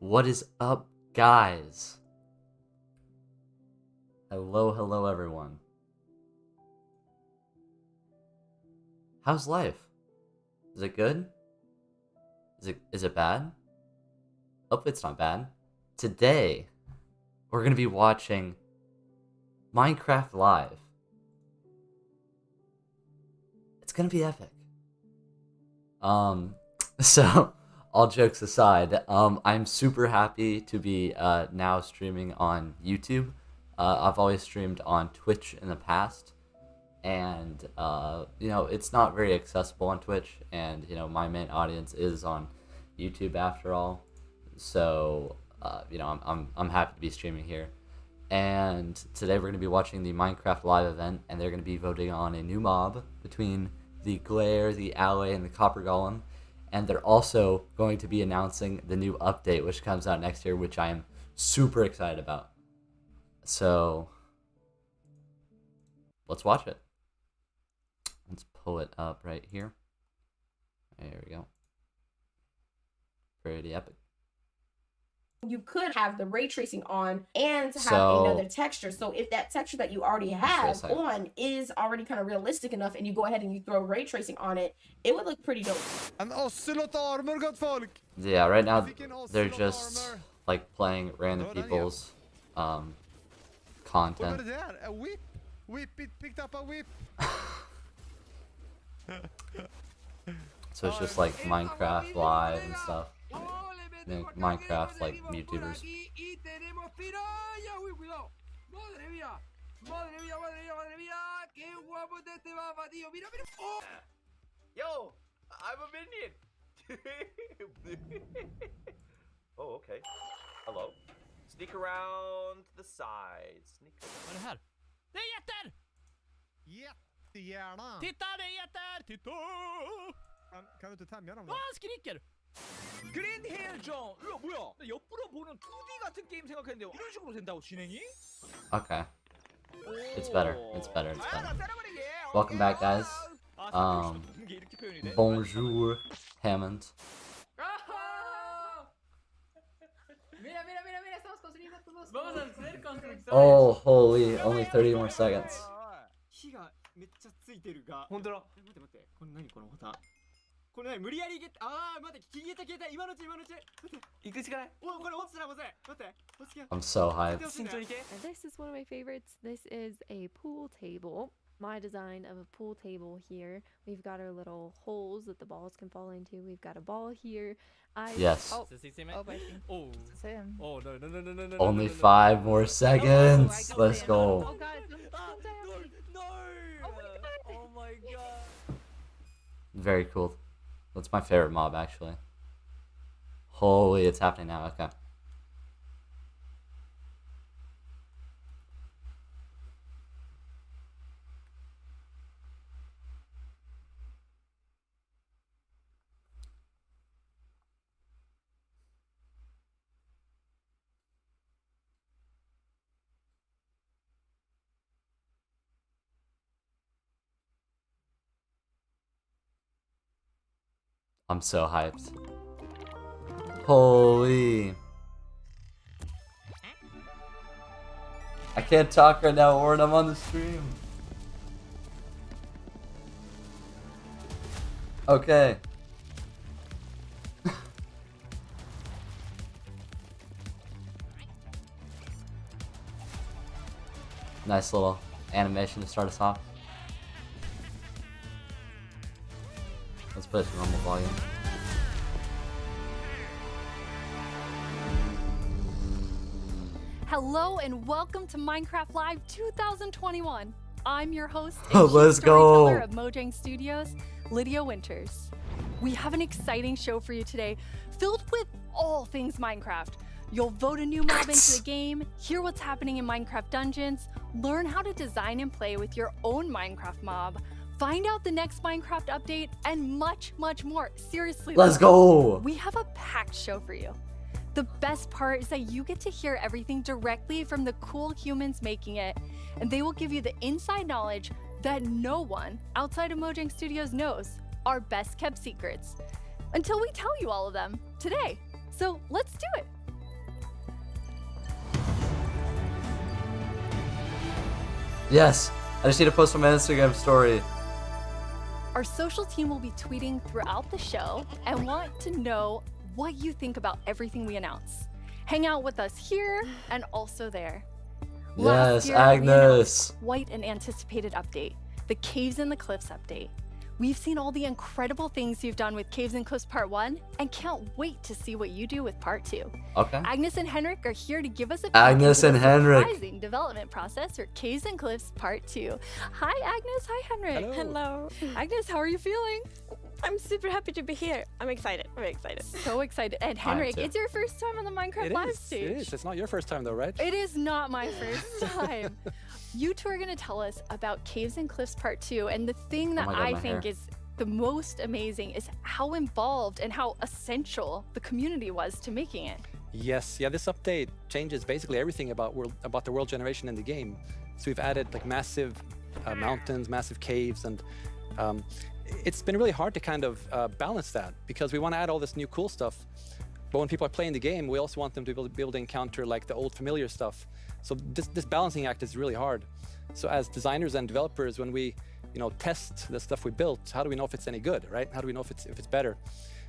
What is up, guys? Hello everyone. How's life? Is it good? Is it bad? Hopefully it's not bad. Today, we're gonna be watching Minecraft Live. It's gonna be epic. So all jokes aside, I'm super happy to be now streaming on YouTube. I've always streamed on Twitch in the past, and you know, it's not very accessible on Twitch, and you know, my main audience is on YouTube after all. So you know, I'm happy to be streaming here. And today we're going to be watching the Minecraft Live event, and they're going to be voting on a new mob between the Glare, the Alley, and the Copper Golem. And they're also going to be announcing the new update, which comes out next year, which I am super excited about. So let's watch it. Let's pull it up right here. There we go. Pretty epic. You could have the ray tracing on and have another texture. So if that texture that you already have on is already kind of realistic enough, and you go ahead and you throw ray tracing on it, it would look pretty dope. Yeah, right now they're just like playing random people's content. So it's just like Minecraft Live and stuff. Minecraft like YouTubers. Yo, I'm a minion. Oh, okay. Hello. Sneak around the sides. Sneak. Vad är det här? Det är jätter! Jättegärna. Titta, det är jätter! Titta! Kan du inte tämja dem då? Han skriker! 그랜드 헤어져. 이거 뭐야? 나 옆으로 보는 2D 같은 게임 생각했는데 이런 식으로 된다고 진행이? Okay. It's better. It's better. It's better. Welcome back, guys. Bonjour, Hammond. Oh, holy, only 30 more seconds. 火がめっちゃついてるが。本当だ。待って待って。これ何このボタン。これ何無理やりゲット。ああ、待って。消えた消えた。今のうち今のうち。待って。行くしかない。お、これ落ちたらまずい。待って。落ちた。 I'm so hyped. This is one of my favorites. This is a pool table. My design of a pool table here. We've got our little holes that the balls can fall into. We've got a ball here. Yes. Oh, I see. oh. Sam. Oh, no. Only 5 more seconds. Let's go. Oh god, don't die on me. No! Oh my god. Very cool. That's my favorite mob, actually. Holy, it's happening now. Okay. I'm so hyped. Holy. I can't talk right now, Orin. I'm on the stream. Okay. Nice little animation to start us off. Let's put it to normal volume. Hello and welcome to Minecraft Live 2021. I'm your host and Let's storyteller go. of Mojang Studios, Lydia Winters. We have an exciting show for you today, filled with all things Minecraft. You'll vote a new mob into the game, hear what's happening in Minecraft dungeons, learn how to design and play with your own Minecraft mob, find out the next Minecraft update, and much, much more. Seriously, Let's go. we have a packed show for you. The best part is that you get to hear everything directly from the cool humans making it, and they will give you the inside knowledge that no one outside of Mojang Studios knows, our best kept secrets, until we tell you all of them today. So let's do it. Yes. I just need to post on my Instagram story. Our social team will be tweeting throughout the show and want to know what you think about everything we announce. Hang out with us here and also there. Last Yes, year, we Agnes. announced quite an anticipated update, the Caves and the Cliffs update. We've seen all the incredible things you've done with Caves and Cliffs Part 1 and can't wait to see what you do with Part 2. Okay. Agnes and Henrik are here to give us a peek Agnes into and the Henrik. surprising development process for Caves and Cliffs Part 2. Hi, Agnes. Hi, Henrik. Hello. Agnes, how are you feeling? I'm super happy to be here. I'm excited. Very excited. So excited. And Henrik, too. it's your first time on the Minecraft live stage. It is. It's not your first time though, right? It is not my first time. You two are going to tell us about Caves and Cliffs Part 2. And the thing that my God, I my think hair. is the most amazing is how involved and how essential the community was to making it. Yes. Yeah. This update changes basically everything about the world generation in the game. So we've added like massive mountains, massive caves, and it's been really hard to kind of balance that because we want to add all this new cool stuff. But when people are playing the game, we also want them to be able to encounter like the old familiar stuff. So this balancing act is really hard. So as designers and developers, when we test the stuff we built, how do we know if it's any good, right? How do we know if it's better?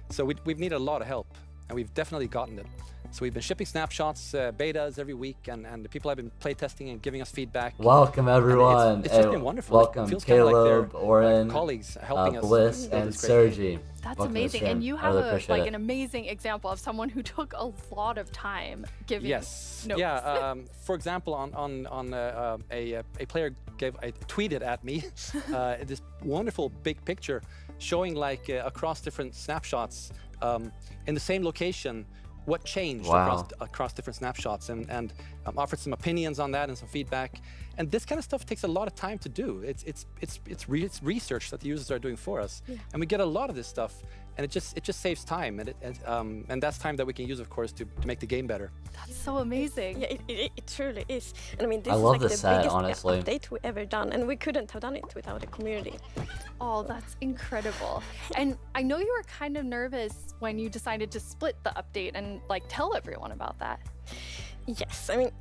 So we've needed a lot of help, and we've definitely gotten it. So we've been shipping snapshots, betas every week, and the people have been playtesting and giving us feedback. Welcome everyone. It's just been wonderful. Welcome It feels kind of Caleb, like they're Oren, colleagues helping us. Bliss, build and this great game. Sergi. That's Welcome to the amazing. stream. And you I have really appreciate it. an amazing example of someone who took a lot of time giving Yes. notes. Yeah. For example, a player tweeted at me this wonderful big picture showing like across different snapshots in the same location what changed across different snapshots, and offered some opinions on that and some feedback. And this kind of stuff takes a lot of time to do. It's research that the users are doing for us, and we get a lot of this stuff, and it just saves time, and that's time that we can use, of course, to make the game better. That's so amazing. Yeah, it truly is. And I mean, this I is love like the this set, biggest honestly. update we ever done, and we couldn't have done it without the community. Oh, that's incredible. And I know you were kind of nervous when you decided to split the update and like tell everyone about that. Yes, I mean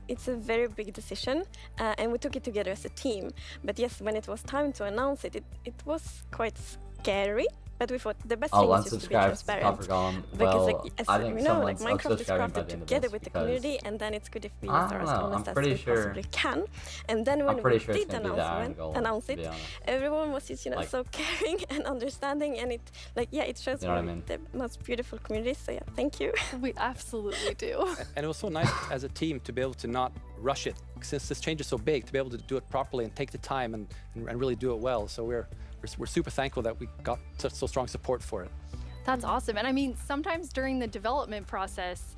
it's a very big decision, and we took it together as a team. But yes, when it was time to announce it, it was quite scary. But we thought the best thing is just to be transparent. Because as we know, like Minecraft is crafted together with the community, and then it's good if we are as honest as we possibly can. And then when we did announce it, everyone was just so caring and understanding, and it shows the most beautiful community. So yeah, thank you. We absolutely do. And it was so nice as a team to be able to not rush it, since this change is so big, to be able to do it properly and take the time and really do it well. So we're super thankful that we got so strong support for it. That's awesome. And I mean, sometimes during the development process,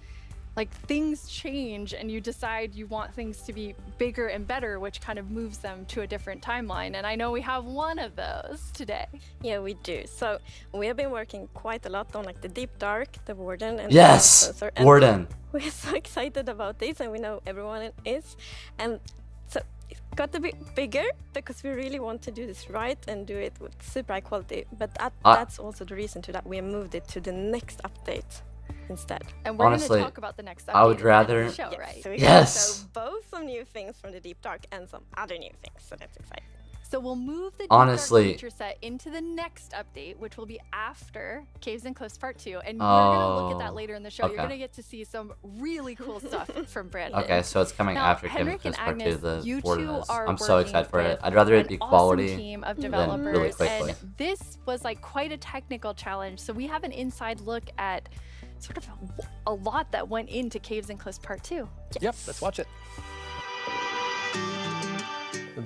like things change and you decide you want things to be bigger and better, which kind of moves them to a different timeline. And I know we have one of those today. Yeah, we do. So we have been working quite a lot on like the Deep Dark, the Warden, and yes, the Warden. We're so excited about this, and we know everyone is. And so it got a bit bigger because we really want to do this right and do it with super high quality. But that's also the reason to that we moved it to the next update instead. And we're going to talk about the next update. I would rather. The show, right? So we're going to show both some new things from the Deep Dark and some other new things. So that's exciting. So we'll move the Deep Dark feature set into the next update, which will be after Caves and Cliffs Part 2. And we're going to look at that later in the show. You're going to get to see some really cool stuff from Brandon. Okay, so it's coming after Caves and Cliffs Part 2, the Warden is. I'm so excited for it. I'd rather it be quality awesome team of developers, than really quickly. And this was like quite a technical challenge. So we have an inside look at sort of a lot that went into Caves and Cliffs Part 2. Yep, let's watch it.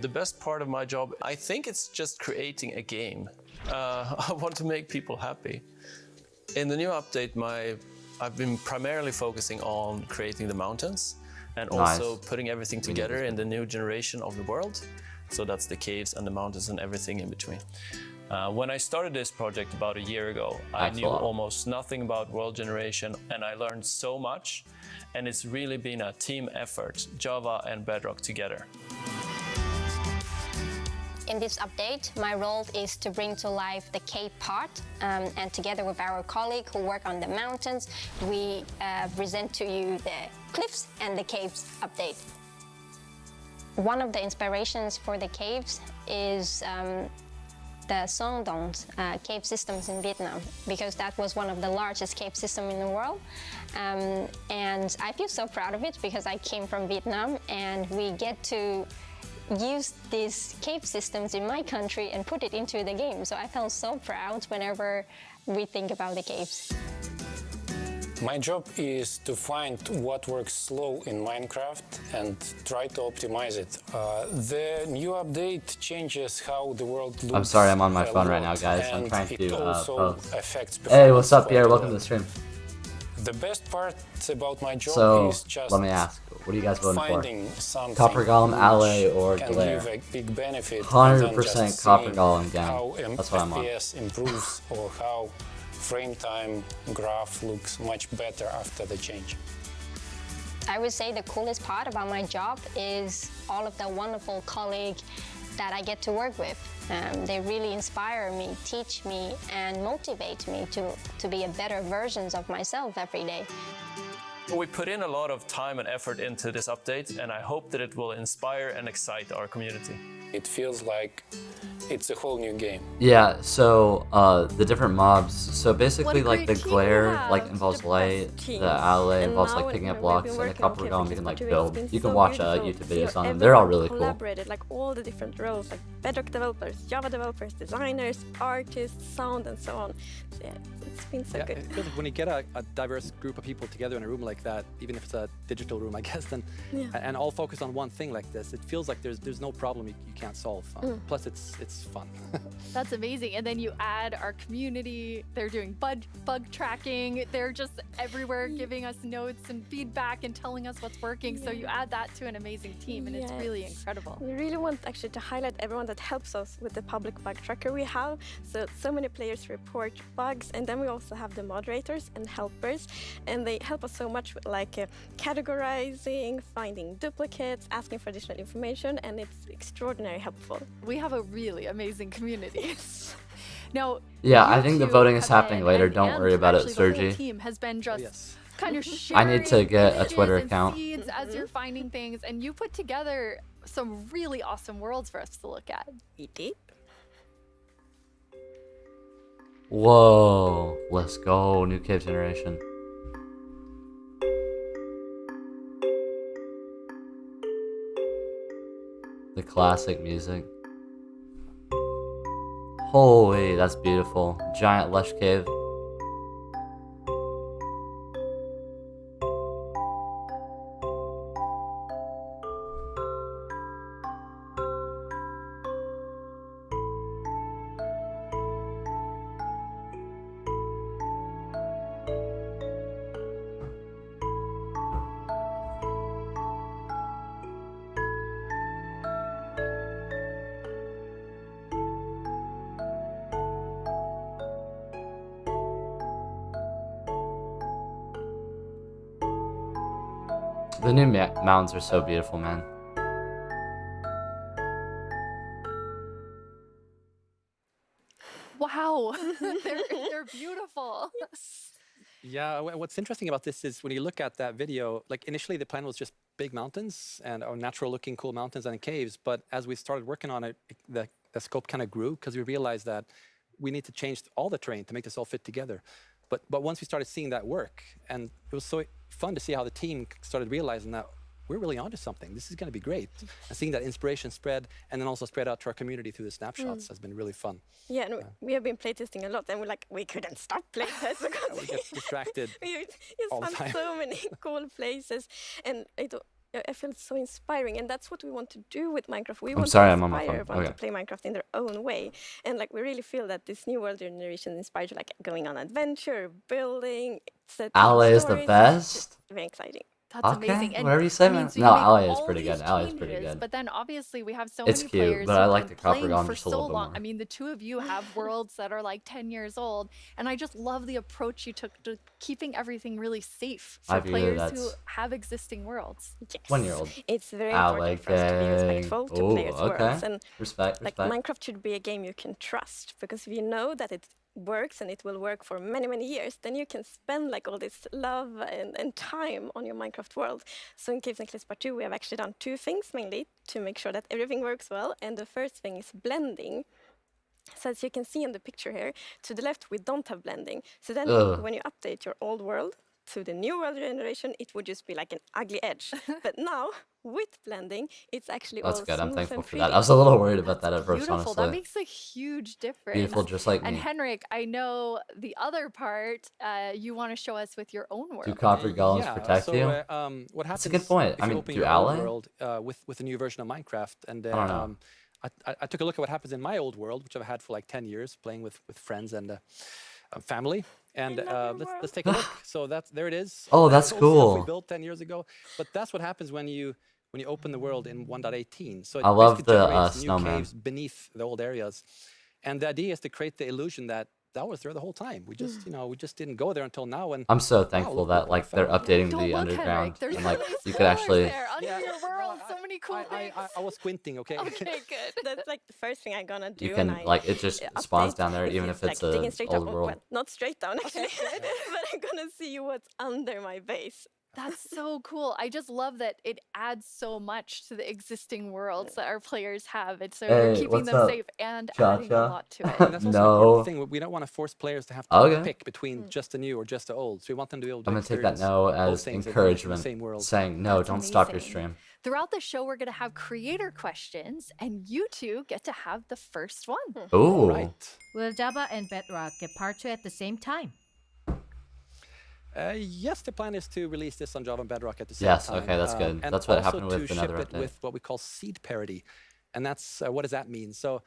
The best part of my job, I think it's just creating a game. I want to make people happy. In the new update, I've been primarily focusing on creating the mountains and also putting everything together in the new generation of the world. So that's the caves and the mountains and everything in between. When I started this project about a year ago, I knew almost nothing about world generation, and I learned so much. And it's really been a team effort, Java and Bedrock together. In this update, my role is to bring to life the cave part, and together with our colleague who work on the mountains, we present to you the cliffs and the caves update. one of the inspirations for the caves is the Song Dons cave systems in Vietnam, because that was one of the largest cave systems in the world. And I feel so proud of it because I came from Vietnam and we get to use these cave systems in my country and put it into the game. So I felt so proud whenever we think about the caves. My job is to find what works slow in Minecraft and try to optimize it. The new update changes how the world looks. I'm sorry, I'm on my phone right now, guys. I'm trying to post. Affects Hey, what's up, Pierre? Welcome to the stream. The best part about my job So, is just let me ask, what are you guys voting finding for? something Copper Golem, Ally, or can Glare? give a big benefit 100% Copper Golem, gang. how That's what I'm on. FPS improves or how frame time graph looks much better after the change. I would say the coolest part about my job is all of the wonderful colleagues that I get to work with. They really inspire me, teach me, and motivate me to be a better version of myself every day. We put in a lot of time and effort into this update, and I hope that it will inspire and excite our community. It feels like it's a whole new game. Yeah, so the different mobs, so basically like the Glare like involves light, the Ally involves like picking up blocks, and the Copper Golem you can like build. You can watch YouTube videos on them, they're all really cool. Collaborated like all the different roles, like Bedrock developers, Java developers, designers, artists, sound, and so on. So yeah, it's been so good. It feels like when you get a diverse group of people together in a room like that, even if it's a digital room, I guess, then and all focused on one thing like this, it feels like there's no problem you can't solve. Plus, it's fun. That's amazing. And then you add our community. They're doing bug tracking. They're just everywhere giving us notes and feedback and telling us what's working. So you add that to an amazing team, and it's really incredible. We really want actually to highlight everyone that helps us with the public bug tracker we have. So many players report bugs, and then we also have the moderators and helpers, and they help us so much with like categorizing, finding duplicates, asking for additional information, and it's extraordinarily helpful. We have a really amazing community. Now, yeah, I think the voting is happening later. Don't worry about it, Sergi. The team has been just kind of I need to get a Twitter account. Seeds as you're finding things, and you put together some really awesome worlds for us to look at. We did. Whoa, let's go, new cave generation. The classic music. Holy, that's beautiful. Giant lush cave. The new mountains are so beautiful, man. Wow, they're beautiful. Yeah, what's interesting about this is when you look at that video, like initially the plan was just big mountains and natural looking cool mountains and caves, but as we started working on it, the scope kind of grew because we realized that we need to change all the terrain to make this all fit together. But once we started seeing that work, and it was so fun to see how the team started realizing that we're really onto something. This is going to be great. And seeing that inspiration spread, and then also spread out to our community through the snapshots has been really fun. Yeah, and we have been playtesting a lot, and we couldn't stop playtesting because we get distracted we just all the found time. so many cool places, and I feel so inspiring, and that's what we want to do with Minecraft. We want to inspire everyone to play Minecraft in their own way, and like we really feel that this new world generation inspires you, like going on adventure, building. Ally is the best. Very exciting. That's okay, amazing. And whatever you say, man. so No, make Ally is all pretty good. these Ally is pretty changes, good. But then obviously we have so It's many cute, players but who I have like been the Copper playing Golem for just a so little bit long. more. I mean, the two of you have worlds that are like 10 years old, and I just love the approach you took to keeping everything really safe for players who have existing worlds. Yes. 1-year-old. It's very important for us to be respectful to players' worlds, and respect. Minecraft should be a game you can trust, because if you know that it's works and it will work for many, many years, then you can spend like all this love and time on your Minecraft world. So in Caves and Cliffs Part 2, we have actually done two things mainly to make sure that everything works well. And the first thing is blending. So as you can see in the picture here, to the left, we don't have blending. So then when you update your old world to the new world generation, it would just be like an ugly edge. But now, with blending, it's actually all That's good. I'm smooth thankful and for that. pretty. I was a little worried about that at first, Beautiful. honestly. That makes a huge difference. Beautiful, just like And me. Henrik, I know the other part you want to show us with your own world. Do copper golems protect you? What happens? That's a good point. I mean, open do your old ally? world with a new version of Minecraft, and I don't know. I took a look at what happens in my old world, which I've had for like 10 years, playing with friends and family. And let's take a look. So there it is. Oh, that's old stuff cool. we built 10 years ago. But that's what happens when you open the world in 1.18. So it I love basically the generates new snowman. caves beneath the old areas. And the idea is to create the illusion that was there the whole time. We just, we just didn't go there until now. And I'm so wow, thankful look that what we like they're found. updating Don't the look, underground Henrik. There's and so like many you could spoilers actually. there under your world. So many cool things. I was squinting, okay? Okay, good. That's like the first thing I'm gonna do. You when can I like it just spawns update, down there even if it's like digging a straight old down. world. Well, not straight down actually, but I'm gonna see what's under my base. That's so cool. I just love that it adds so much to the existing worlds that our players have. And so we're Hey, keeping what's them up? safe and Cha adding a cha. lot to it. And that's also an important thing. We don't want to force players to have to Okay. pick between just the new or just the old. So we want them to be able to I'm gonna take that experience no both as things in the encouragement, same world. saying no, That's don't stop your amazing. stream. Throughout the show, we're going to have creator questions, and you two get to have the first one. Ooh. Right. Will Java and Bedrock get Part 2 at the same time? Yes, the plan is to release this on Java and Bedrock at the same Yes, time. okay, that's good. And That's what also happened with to another ship it update. with what we call seed parity. And that's, what does that mean? So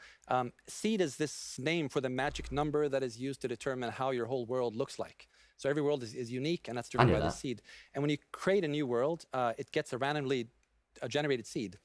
seed is this name for the magic number that is used to determine how your whole world looks like. So every world is unique, and that's driven knew by the that. seed. And when you create a new world, it gets a randomly generated seed.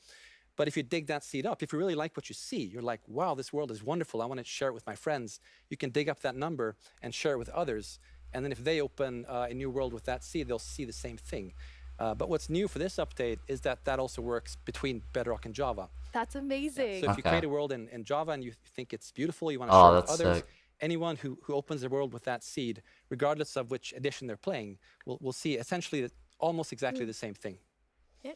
But if you dig that seed up, if you really like what you see, you're like, wow, this world is wonderful. I want to share it with my friends. You can dig up that number and share it with others. And then if they open a new world with that seed, they'll see the same thing. But what's new for this update is that also works between Bedrock and Java. That's amazing. So if you Okay. create a world in Java and you think it's beautiful, you want to Oh, share it with that's others, sick. anyone who opens the world with that seed, regardless of which edition they're playing, will see essentially almost exactly the same thing. Yeah,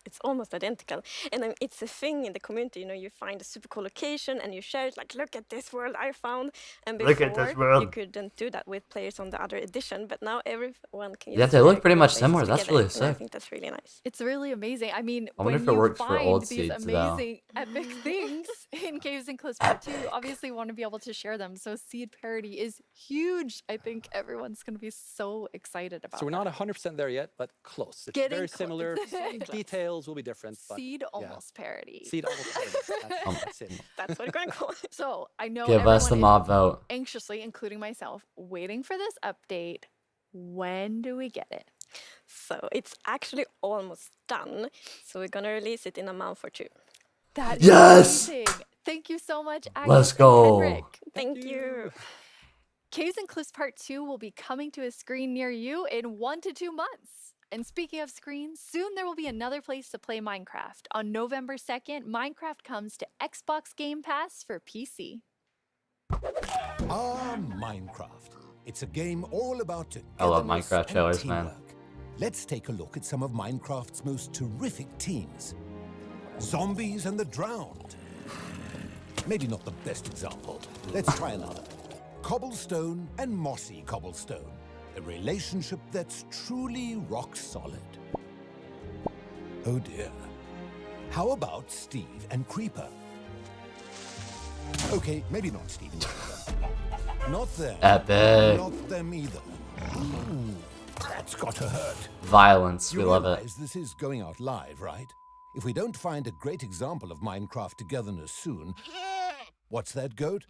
it's almost identical, and it's a thing in the community. You find a super cool location and you share it. Like, look at this world I found. And before Look at this world. you couldn't do that with players on the other edition, but now everyone can. Yeah, just they share look pretty cool much places similar. That's together, really and I sick. think that's really nice. It's really amazing. I mean, I wonder when if it you works for find old these seeds, though. amazing, epic things in Caves and Cliffs Part 2, obviously you want to be able to share them. So seed parity is huge. I think everyone's going to be so excited about So we're that. not 100% there yet, but close. It's Getting very close. similar. Very Some close. details will be different. But Seed yeah. almost parity. Seed almost parity. That's it. That's what we're going to call it. So I know Give us the everyone mob is vote. anxiously, including myself, waiting for this update. When do we get it? So it's actually almost done. So we're going to release it in a month or two. That is Yes! amazing. Thank you so much, Agnes Let's and go. Henrik. Thank you. Caves and Cliffs Part 2 will be coming to a screen near you in 1 to 2 months. And speaking of screens, soon there will be another place to play Minecraft. On November 2nd, Minecraft comes to Xbox Game Pass for PC. Minecraft. It's a game all about I love togetherness Minecraft and trailers, man. teamwork. Let's take a look at some of Minecraft's most terrific teams. Zombies and the Drowned. Maybe not the best example. Let's try another. Cobblestone and Mossy Cobblestone. A relationship that's truly rock solid. Oh dear. How about Steve and Creeper? Okay, maybe not Steve and Creeper. Not them. Epic. Not them either. Ooh, that's gotta hurt. Violence. We You love it. realize this is going out live, right? If we don't find a great example of Minecraft togetherness soon... What's that, Goat?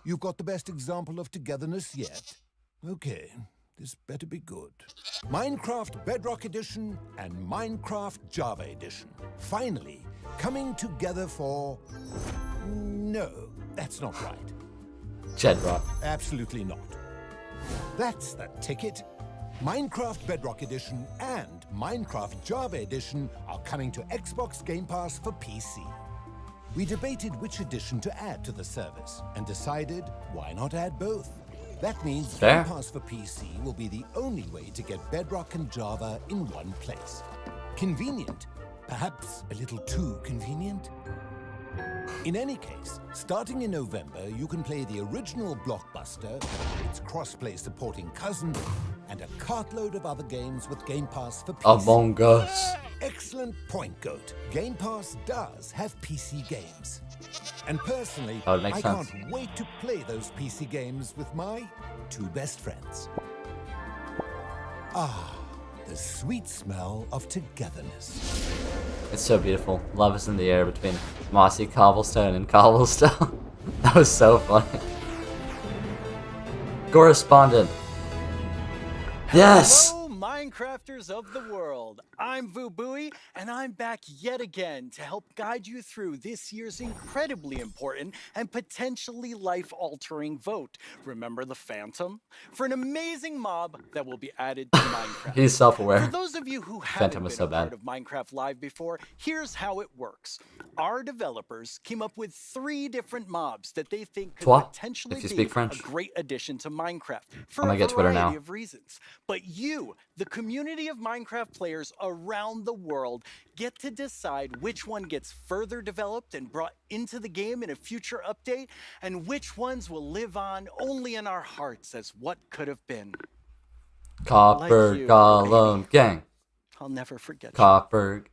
You've got the best example of togetherness yet. Okay, this better be good. Minecraft Bedrock Edition and Minecraft Java Edition. Finally, coming together for... No, that's not right. Jedrock. Absolutely not. That's the ticket. Minecraft Bedrock Edition and Minecraft Java Edition are coming to Xbox Game Pass for PC. We debated which edition to add to the service and decided why not add both. That means Fair. Game Pass for PC will be the only way to get Bedrock and Java in one place. Convenient, perhaps a little too convenient. In any case, starting in November, you can play the original Blockbuster, its crossplay supporting cousin, and a cartload of other games with Game Pass for PC. Among Us. Excellent point, Goat. Game Pass does have PC games. And personally, That would make I sense. can't wait to play those PC games with my two best friends. Ah, the sweet smell of togetherness. It's so beautiful. Love is in the air between mossy cobblestone and cobblestone. That was so funny. Correspondent. Yes! Hello, Minecrafters of the world. I'm Vubui, and I'm back yet again to help guide you through this year's incredibly important and potentially life-altering vote. Remember the Phantom? For an amazing mob that will be added to Minecraft. He's self-aware. For those of you who haven't Phantom was been so a part bad. of Minecraft Live before, here's how it works. Our developers came up with 3 different mobs that they think could Toi, potentially if you be speak French. a great addition to Minecraft for I'm a gonna get Twitter variety now. of reasons. But you, the community of Minecraft players around the world, get to decide which one gets further developed and brought into the game in a future update, and which ones will live on only in our hearts as what could have been. Copper Like you, Golem Gang. I'll never forget you. Copper.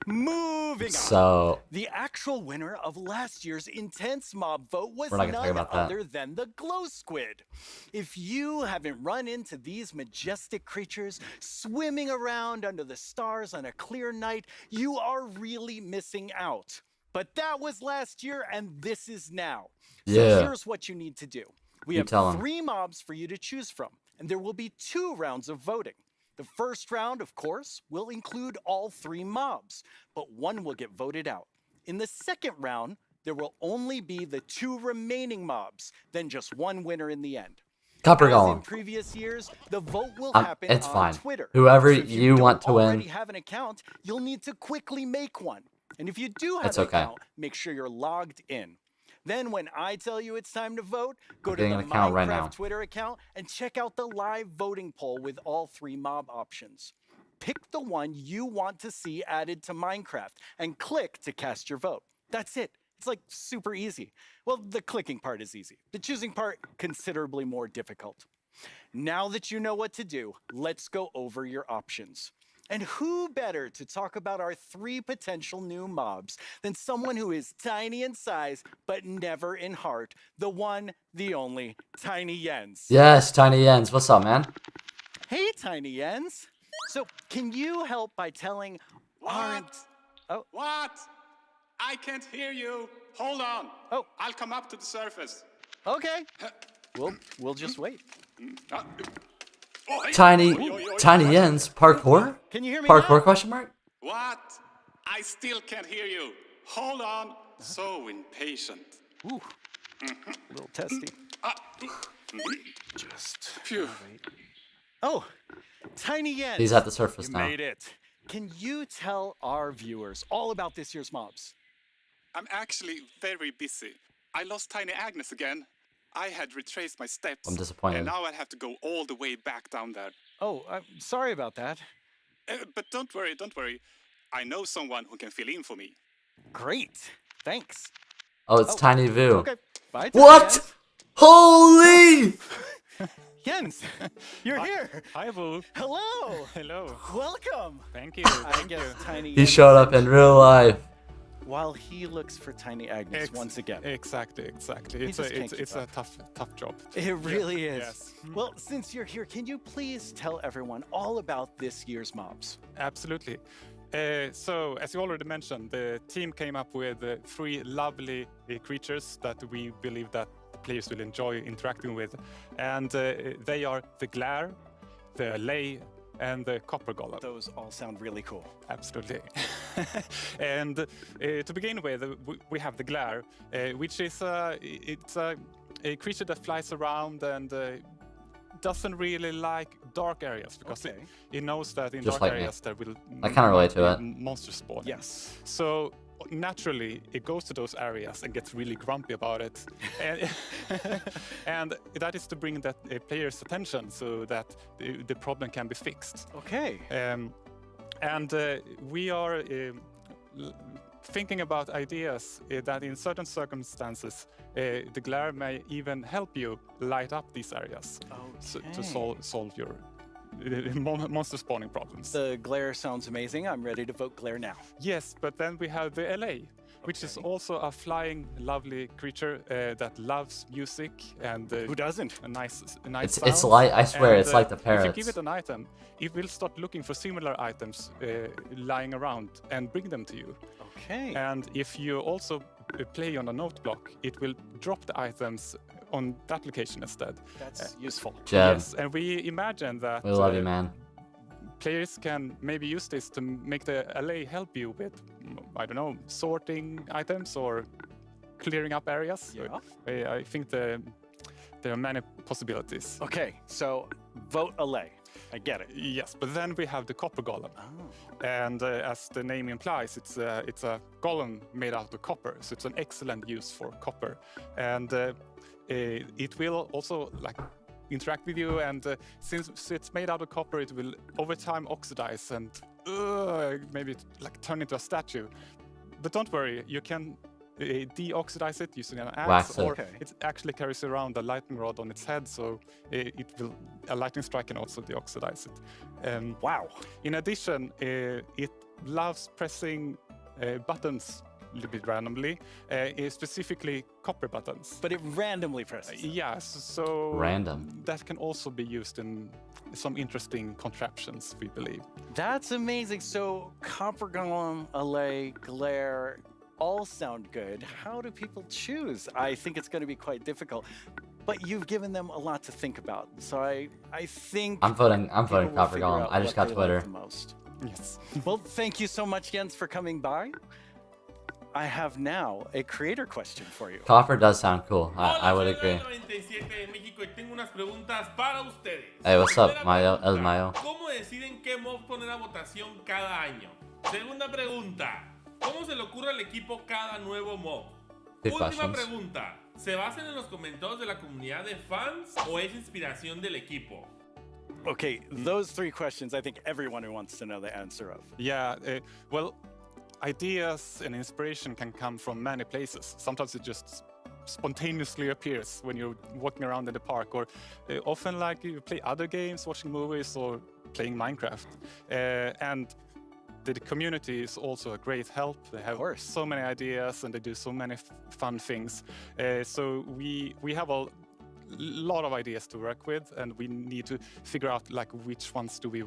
Moving on. So The actual winner of last year's intense mob vote was We're not gonna talk none about that. other than the glow squid. If you haven't run into these majestic creatures swimming around under the stars on a clear night, you are really missing out. But that was last year, and this is now. So Yeah. here's what you need to do. We You have tell 'em. 3 mobs for you to choose from, and there will be 2 rounds of voting. The first round, of course, will include all 3 mobs, but one will get voted out. In the second round, there will only be the 2 remaining mobs, then just one winner in the end. Copper As in Golem. previous years, the vote will Um, happen it's on fine. Twitter. Whoever So if you don't want to win. already have an account, you'll need to quickly make one. And if you do have It's an okay. account, make sure you're logged in. Then when I tell you it's time to vote, go to getting the an account right now. Minecraft Twitter account and check out the live voting poll with all 3 mob options. Pick the one you want to see added to Minecraft and click to cast your vote. That's it. It's like super easy. Well, the clicking part is easy. The choosing part, considerably more difficult. Now that you know what to do, let's go over your options. And who better to talk about our 3 potential new mobs than someone who is tiny in size, but never in heart, the one, the only, Tiny Jens. Yes, Tiny Jens. What's up, man? Hey, Tiny Jens. So, can you help by telling our... Oh. What? I can't hear you. Hold on. Oh. I'll come up to the surface. Okay. We'll just wait. Oh, hey. Tiny Oi, oi, oi. Jens. Parkour? Can you hear me Parkour now? question mark? What? I still can't hear you. Hold on. So impatient. Ooh. A little testy. Just phew. Oh, Tiny Jens. He's at the surface you now. made it. Can you tell our viewers all about this year's mobs? I'm actually very busy. I lost Tiny Agnes again. I had retraced my steps. I'm disappointed. And now I have to go all the way back down there. Oh, I'm sorry about that. But don't worry, don't worry. I know someone who can fill in for me. Great. Thanks. Oh, it's Tiny Vu. Okay. Bye, Tiny What? Jens. Holy! Jens, you're here. Hi, Vu. Hello. Hello. Welcome. Thank you. I Thank guess you. Tiny He Jens showed up in real life. while he looks for Tiny Agnes once again. Exactly. He It's just can't keep it's a up. tough job. It really is. Yes. Well, since you're here, can you please tell everyone all about this year's mobs? Absolutely. So, as you already mentioned, the team came up with 3 lovely creatures that we believe that the players will enjoy interacting with, and they are the Glare, the Lay, and the Copper Golem. Those all sound really cool. Absolutely. And to begin with, we have the Glare, which is it's a creature that flies around and doesn't really like dark areas because it knows that in Just dark like me. areas there will I kinda relate to it. monsters spawn. Yes. So naturally it goes to those areas and gets really grumpy about it. And, and that is to bring that player's attention so that the problem can be fixed. Okay. And we are thinking about ideas that in certain circumstances, the glare may even help you light up these areas to solve your monster spawning problems. The glare sounds amazing. I'm ready to vote glare now. Yes, but then we have the LA, which is also a flying, lovely creature that loves music and who doesn't? A nice It's sound. like, I swear, and, it's like the parrots. If you give it an item, it will start looking for similar items lying around and bring them to you. Okay. And if you also play on a note block, it will drop the items on that location instead. That's useful. Jeb. Yes, and we imagine that We love you, man. Players can maybe use this to make the LA help you with, I don't know, sorting items or clearing up areas. Yeah. I think there are many possibilities. Okay, so vote LA. I get it. Yes, but then we have the copper golem. Oh. And as the name implies, it's a golem made out of copper, so it's an excellent use for copper. And it will also interact with you, and since it's made out of copper, it will over time oxidize and maybe turn into a statue. But don't worry, you can deoxidize it using an axe, or it actually carries around a lightning rod on its head, so a lightning strike can also deoxidize it. Wow! In addition, it loves pressing buttons a little bit randomly, specifically copper buttons. But it randomly presses. Yes, so random. That can also be used in some interesting contraptions, we believe. That's amazing. So copper golem, LA, glare, all sound good. How do people choose? I think it's going to be quite difficult. But you've given them a lot to think about. So I think I'm voting copper golem. I just got Twitter. Most. Yes. Well, thank you so much, Jens, for coming by. I have now a creator question for you. Copper does sound cool. I would agree. Hey, what's up, Mayo? El Mayo. ¿Cómo deciden qué mob poner a votación cada año? Segunda pregunta. ¿Cómo se le ocurre al equipo cada nuevo mob? Última pregunta. ¿Se basan en los comentarios de la comunidad de fans o es inspiración del equipo? Okay, those three questions I think everyone who wants to know the answer of. Yeah, well, ideas and inspiration can come from many places. Sometimes it just spontaneously appears when you're walking around in the park, or often you play other games, watching movies, or playing Minecraft. And the community is also a great help. They have so many ideas and they do so many fun things. So we have a lot of ideas to work with, and we need to figure out which ones do we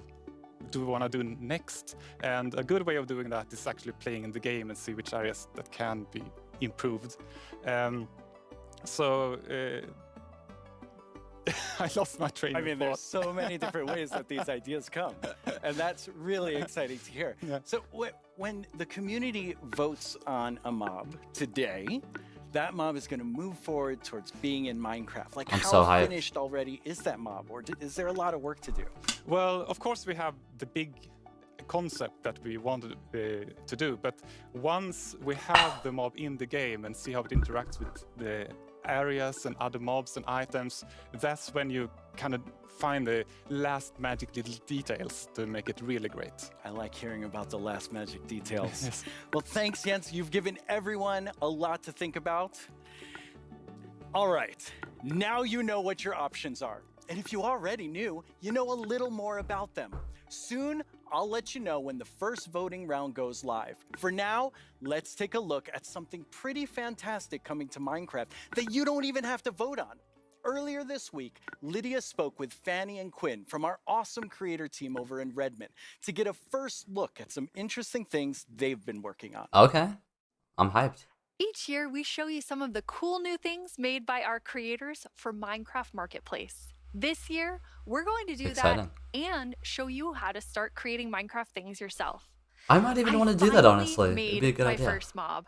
want to do next. And a good way of doing that is actually playing in the game and see which areas that can be improved. I lost my train of thought. There's so many different ways that these ideas come, and that's really exciting to hear. Yeah. So when the community votes on a mob today, that mob is going to move forward towards being in Minecraft. I'm how so hyped. finished already is that mob, or is there a lot of work to do? Well, of course we have the big concept that we wanted to do, but once we have the mob in the game and see how it interacts with the areas and other mobs and items, that's when you kind of find the last magic little details to make it really great. I like hearing about the last magic details. Yes. Well, thanks, Jens. You've given everyone a lot to think about. All right, now you know what your options are. And if you already knew, you know a little more about them. Soon, I'll let you know when the first voting round goes live. For now, let's take a look at something pretty fantastic coming to Minecraft that you don't even have to vote on. Earlier this week, Lydia spoke with Fanny and Quinn from our awesome creator team over in Redmond to get a first look at some interesting things they've been working on. Okay, I'm hyped. Each year, we show you some of the cool new things made by our creators for Minecraft Marketplace. This year, we're going to do that and show you how to start creating Minecraft things yourself. I might even want to do that, honestly. It'd be a good idea. My first mob.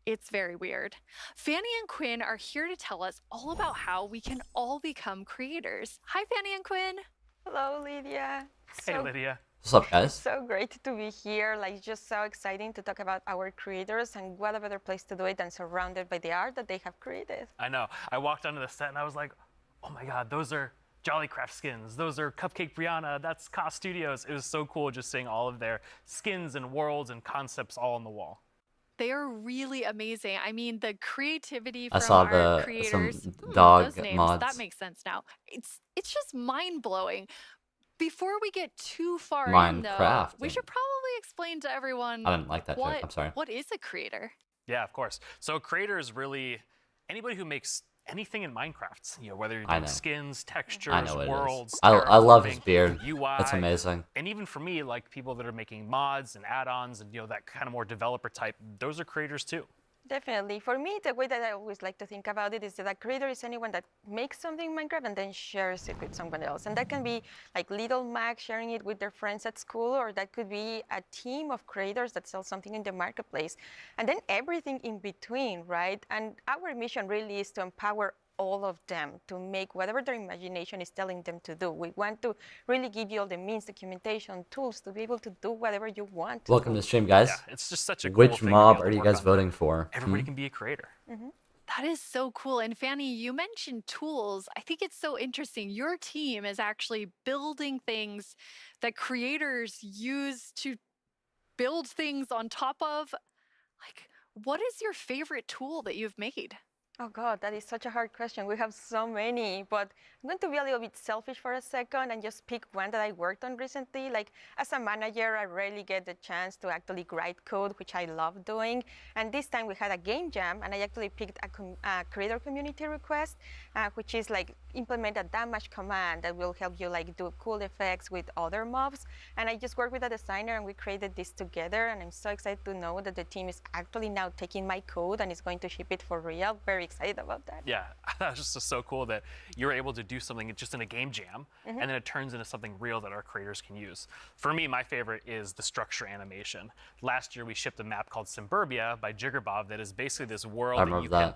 It's very weird. Fanny and Quinn are here to tell us all about how we can all become creators. Hi, Fanny and Quinn. Hello, Lydia. Hey, Lydia. What's up, guys? So great to be here. Like, just so exciting to talk about our creators, and what a better place to do it than surrounded by the art that they have created. I know. I walked onto the set and I was like, oh my God, those are Jollycraft skins. Those are Cupcake Brianna. That's Cost Studios. It was so cool just seeing all of their skins and worlds and concepts all on the wall. They are really amazing. I mean, the creativity I from saw our some creators. dog Those names, mods. that makes sense now. It's just mind blowing. Before we get too far in, though, Minecraft. we should probably explain to everyone. I didn't like that joke. I'm sorry. What is a creator? Yeah, of course. So a creator is really anybody who makes anything in Minecraft. You know, whether you're I doing know. skins, textures, I know what it is. worlds. I love his terraforming, beard. UI. It's amazing. And even for me, like people that are making mods and add-ons and that kind of more developer type, those are creators too. Definitely. For me, the way that I always like to think about it is that a creator is anyone that makes something in Minecraft and then shares it with someone else. And that can be like little Mac sharing it with their friends at school, or that could be a team of creators that sell something in the marketplace. And then everything in between, right? And our mission really is to empower all of them to make whatever their imagination is telling them to do. We want to really give you all the means, documentation, tools to be able to do whatever you want to Welcome do. to the stream, guys. Yeah, it's just such a cool Which thing to be mob able to are you work guys on. voting for? Everybody can be a creator. That is so cool. And Fanny, you mentioned tools. I think it's so interesting. Your team is actually building things that creators use to build things on top of. Like, what is your favorite tool that you've made? Oh God, that is such a hard question. We have so many, but I'm going to be a little bit selfish for a second and just pick one that I worked on recently. Like, as a manager, I rarely get the chance to actually write code, which I love doing. And this time we had a game jam, and I actually picked a creator community request, which is like implement a damage command that will help you like do cool effects with other mobs. And I just worked with a designer and we created this together. And I'm so excited to know that the team is actually now taking my code and is going to ship it for real. Very excited about that. Yeah, that was just so cool that you're able to do something just in a game jam, and then it turns into something real that our creators can use. For me, my favorite is the structure animation. Last year, we shipped a map called Suburbia by Jiggerbob that is basically this world that you can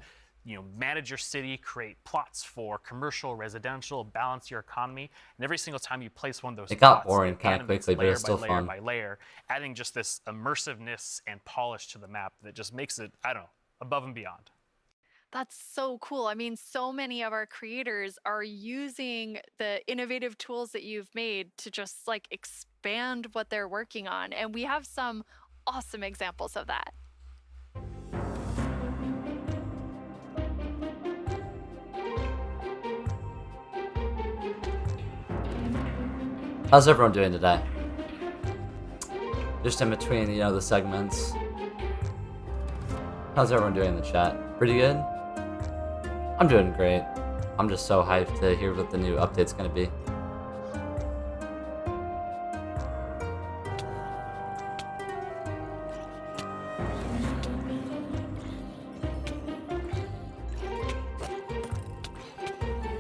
manage your city, create plots for commercial, residential, balance your economy, and every single time you place one of those It got plots, boring kind of quickly, but it's still layer fun. by layer, adding just this immersiveness and polish to the map that just makes it, I don't know, above and beyond. That's so cool. I mean, so many of our creators are using the innovative tools that you've made to just like expand what they're working on. And we have some awesome examples of that. How's everyone doing today? Just in between, the segments. How's everyone doing in the chat? Pretty good? I'm doing great. I'm just so hyped to hear what the new update's gonna be.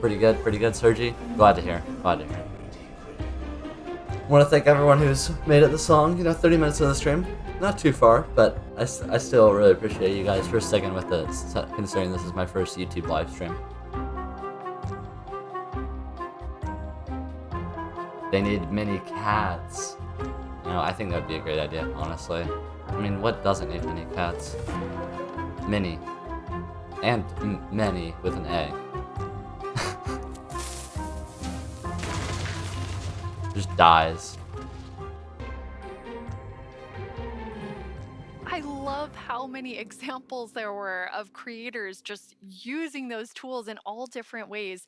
Pretty good, Sergi. Glad to hear. I want to thank everyone who's made it this long. 30 minutes of the stream. Not too far, but I still really appreciate you guys for sticking with it, considering this is my first YouTube live stream. They need mini cats. I think that would be a great idea, honestly. I mean, what doesn't need mini cats? Mini. And many with an A. Just dies. I love how many examples there were of creators just using those tools in all different ways.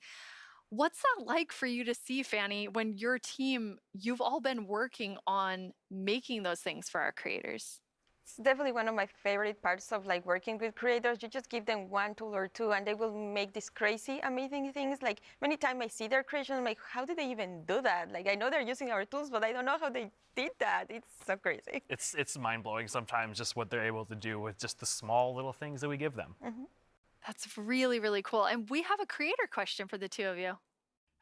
What's that like for you to see, Fanny, when your team, you've all been working on making those things for our creators? It's definitely one of my favorite parts of like working with creators. You just give them one tool or two and they will make these crazy, amazing things. Like many times I see their creation, I'm like, how did they even do that? Like I know they're using our tools, but I don't know how they did that. It's so crazy. It's mind-blowing sometimes just what they're able to do with just the small little things that we give them. That's really, really cool. And we have a creator question for the two of you.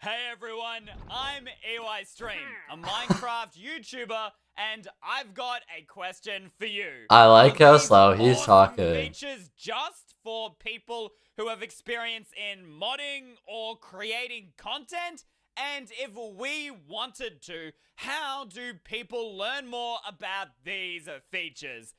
Hey everyone, I'm EYStream, a Minecraft YouTuber, and I've got a question for you. I like how slow he's talking. Features just for people who have experience in modding or creating content, And if we wanted to, how do people learn more about these features?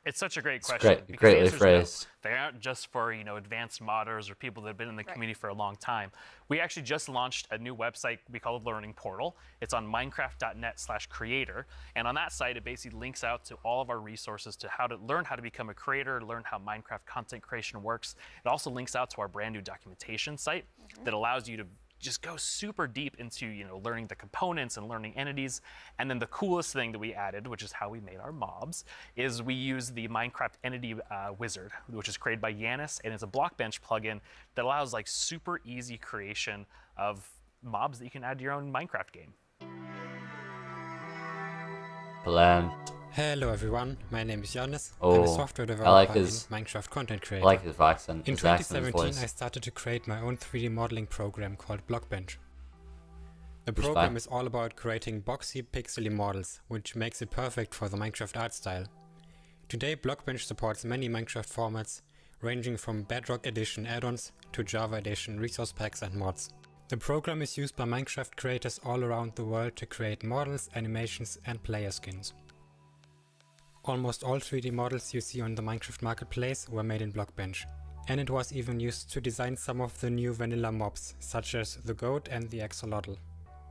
It's such a great question. Great, greatly phrased. They aren't just for, advanced modders or people that have been in the community for a long time. We actually just launched a new website we call the Learning Portal. It's on minecraft.net/creator. And on that site, it basically links out to all of our resources to how to learn how to become a creator, learn how Minecraft content creation works. It also links out to our brand new documentation site that allows you to just go super deep into learning the components and learning entities. And then the coolest thing that we added, which is how we made our mobs, is we use the Minecraft entity wizard, which is created by Yanis, and it's a Blockbench plugin that allows super easy creation of mobs that you can add to your own Minecraft game. Plant. Hello everyone, my name is Giannis. Oh, I'm a software developer I like and his, Minecraft content creator. I like his accent. In his accent, 2017 I started to create my own 3D modeling program called Blockbench. The Respect. program is all about creating boxy, pixely models, which makes it perfect for the Minecraft art style. Today Blockbench supports many Minecraft formats, ranging from Bedrock Edition add-ons to Java Edition resource packs and mods. The program is used by Minecraft creators all around the world to create models, animations and player skins. Almost all 3D models you see on the Minecraft marketplace were made in Blockbench, and it was even used to design some of the new vanilla mobs, such as the goat and the axolotl.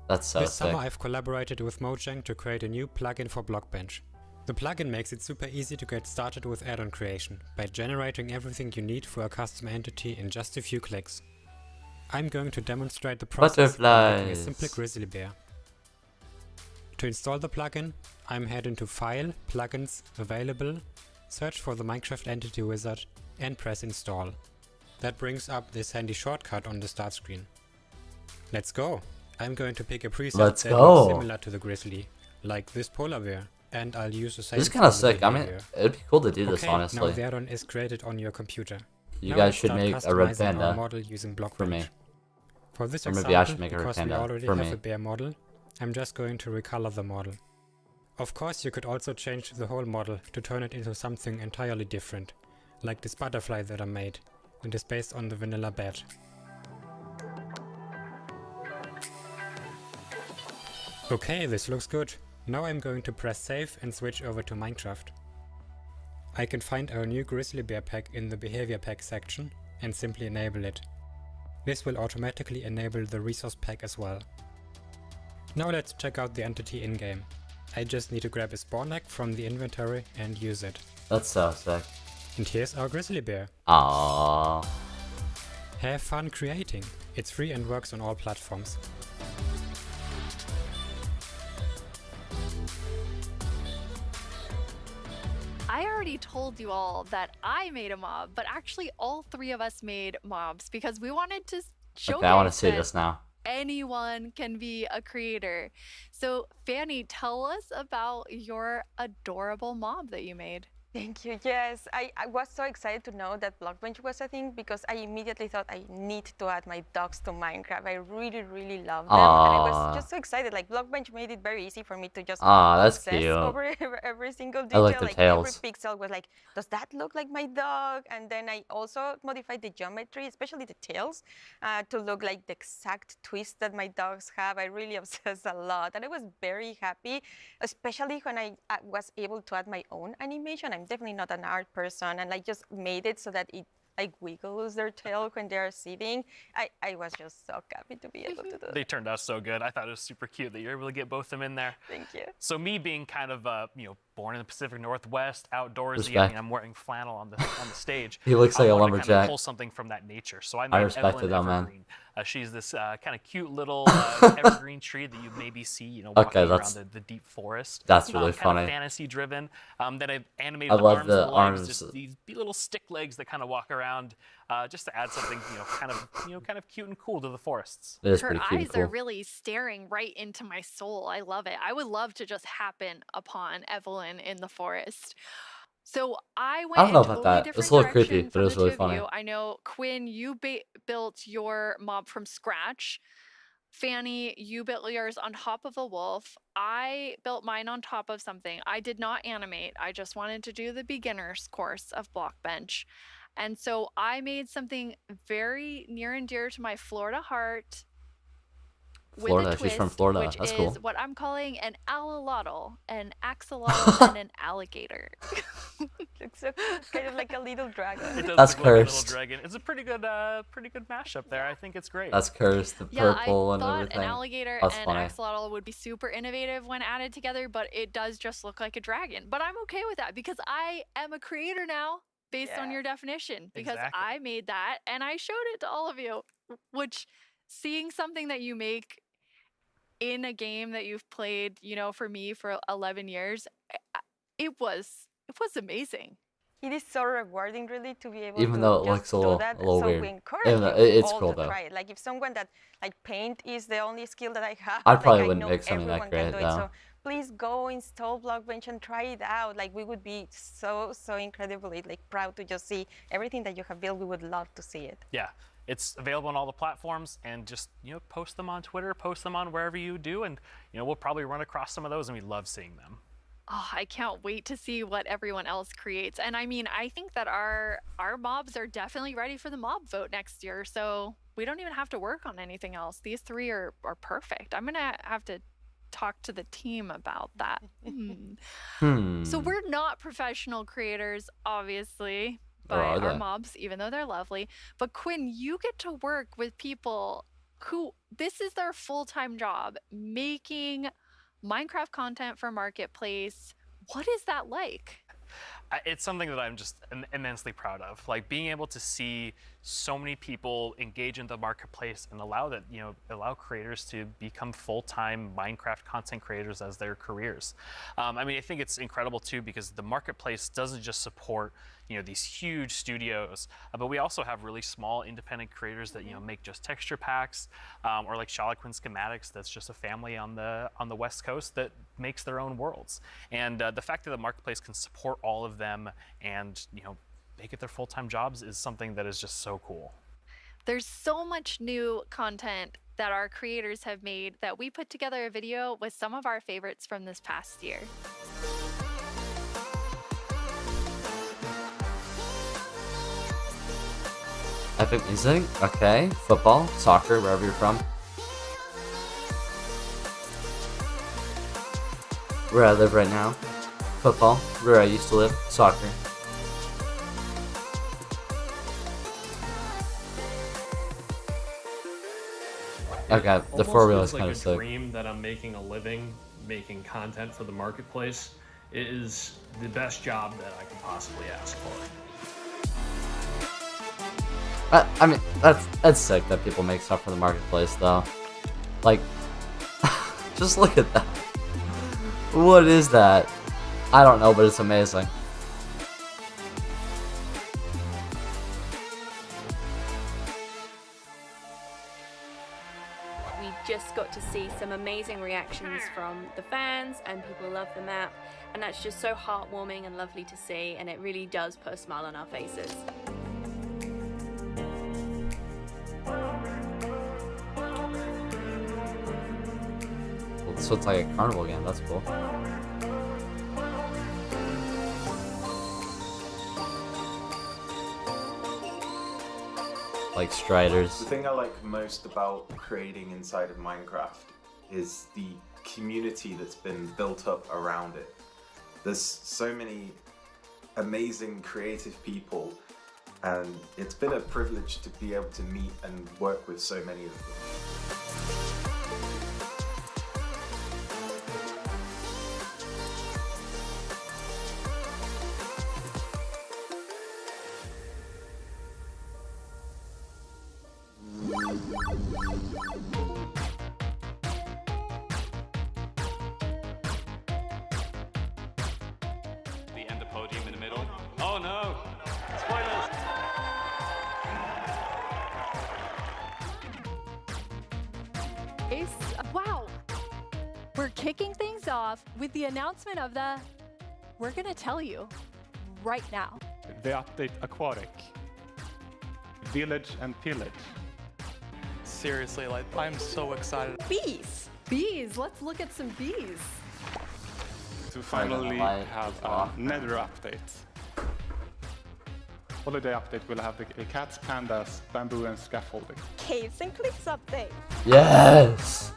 That's so This sick. summer I've collaborated with Mojang to create a new plugin for Blockbench. The plugin makes it super easy to get started with add-on creation, by generating everything you need for a custom entity in just a few clicks. I'm going to demonstrate the process by making a simple grizzly bear. To install the plugin, I'm heading to File, Plugins, Available, search for the Minecraft Entity Wizard and press Install. That brings up this handy shortcut on the start screen. Let's go! I'm going to pick a preset Let's that go. looks similar to the grizzly, like this polar bear, and I'll use the same. This is kind of for the sick. I mean, behavior. it'd be cool to do this, Okay, honestly. now the add-on is created on your computer. You Now guys let's should start make a customizing red our panda model using for Blockbench. me. For this Or maybe example, I should make a red because we panda already for have me. a bear model, I'm just going to recolor the model. Of course, you could also change the whole model to turn it into something entirely different, like this butterfly that I made, and is based on the vanilla bat. Okay, this looks good. Now I'm going to press save and switch over to Minecraft. I can find our new grizzly bear pack in the behavior pack section and simply enable it. This will automatically enable the resource pack as well. Now let's check out the entity in-game. I just need to grab a spawn egg from the inventory and use it. That's so sick. And here's our grizzly bear. Aww. Have fun creating. It's free and works on all platforms. I already told you all that I made a mob, but actually all three of us made mobs because we wanted to show Okay, I want to see this now. anyone can be a creator. So Fanny, tell us about your adorable mob that you made. Thank you. Yes, I was so excited to know that Blockbench was a thing because I immediately thought I need to add my dogs to Minecraft. I really, really love them. And I was just so excited. Like, Blockbench made it very easy for me to just That's obsess cute. over every single I detail. like the tails. Every pixel was like, does that look like my dog? And then I also modified the geometry, especially the tails, to look like the exact twist that my dogs have. I really obsessed a lot. And I was very happy, especially when I was able to add my own animation. I'm definitely not an art person, and I just made it so that it like wiggles their tail when they're sitting. I was just so happy to be able to do that. They turned out so good. I thought it was super cute that you're able to get both of them in there. Thank you. So me being kind of born in the Pacific Northwest, outdoorsy, I Respect. mean, I'm wearing flannel on the stage. He looks I like a wanted to kind lumberjack. of pull something from that nature. So I made respect it Evelyn though, man. Evergreen. She's this kind of cute little evergreen tree that you maybe see, walking around the deep forest. That's really kind funny. of fantasy driven. Then I've animated I the love arms the and legs, arms. just these little stick legs that kind of walk around, just to add something, kind of cute and cool to the forests. It is Her pretty cute eyes and cool. are really staring right into my soul. I love it. I would love to just happen upon Evelyn in the forest. So I went I don't know in about totally that. different It's a little creepy, direction but from it was the really two of funny. you. I know Quinn, you built your mob from scratch. Fanny, you built yours on top of a wolf. I built mine on top of something. I did not animate. I just wanted to do the beginner's course of Blockbench. And so I made something very near and dear to my Florida heart. Florida. with a twist, She's from Florida. which That's is cool. what I'm calling an alolotl, an axolotl, and an alligator. Looks so kind of like a little dragon. It does That's look like a little cursed. dragon. It's a pretty good mashup there. I think it's great. That's cursed. The Yeah, purple I and thought everything. an alligator That's and funny. axolotl would be super innovative when added together, but it does just look like a dragon. But I'm okay with that because I am a creator now based on your definition because Exactly. I made that and I showed it to all of you, which seeing something that you make in a game that you've played, you know, for me for 11 years, it was amazing. It is so rewarding, really, to be able Even to though it just looks a do little- that. a little so weird. we encourage Even though you it's all cool, to though. try it. Like if someone that like paint is the only skill that I have, I probably like, wouldn't I know make something that everyone can great, do it. though. So please go install Blockbench and try it out. Like we would be so incredibly like proud to just see everything that you have built. We would love to see it. Yeah, it's available on all the platforms, and just post them on Twitter, post them on wherever you do, and we'll probably run across some of those, and we love seeing them. Oh, I can't wait to see what everyone else creates. And I mean, I think that our mobs are definitely ready for the mob vote next year. So we don't even have to work on anything else. These three are perfect. I'm gonna have to talk to the team about that. So we're not professional creators, obviously, Or by are our they? mobs, even though they're lovely. But Quinn, you get to work with people who this is their full-time job, making Minecraft content for Marketplace. What is that like? It's something that I'm just immensely proud of. Like being able to see so many people engage in the marketplace and allow creators to become full-time Minecraft content creators as their careers. I mean, I think it's incredible too because the marketplace doesn't just support these huge studios, but we also have really small independent creators that make just texture packs, or like Shalaquin Schematics, that's just a family on the West Coast that makes their own worlds. And the fact that the marketplace can support all of them and make it their full-time jobs is something that is just so cool. There's so much new content that our creators have made that we put together a video with some of our favorites from this past year. Epic music. Okay. Football, soccer, wherever you're from. Where I live right now. Football. Where I used to live. Soccer. Okay, the Almost four-wheel is feels kind of like a sick. dream that I'm making a living making content for the marketplace. It is the best job that I could possibly ask for. I mean, that's sick that people make stuff for the marketplace, though. Like, just look at that. What is that? I don't know, but it's amazing. We just got to see some amazing reactions from the fans, and people love the map, and that's just so heartwarming and lovely to see, and it really does put a smile on our faces. So it's like a carnival game. That's cool. Like Striders. The thing I like most about creating inside of Minecraft is the community that's been built up around it. There's so many amazing creative people, and it's been a privilege to be able to meet and work with so many of them. The end of podium in the middle. Oh no! Spoilers! Wow! We're kicking things off with the announcement of the we're gonna tell you right now. The update Aquatic. Village and Pillage. Seriously, like, I'm so excited. Bees! Bees! Let's look at some bees. To finally have a Nether update. Holiday update will have the cats, pandas, bamboo and scaffolding. Caves and cliffs update. Yes!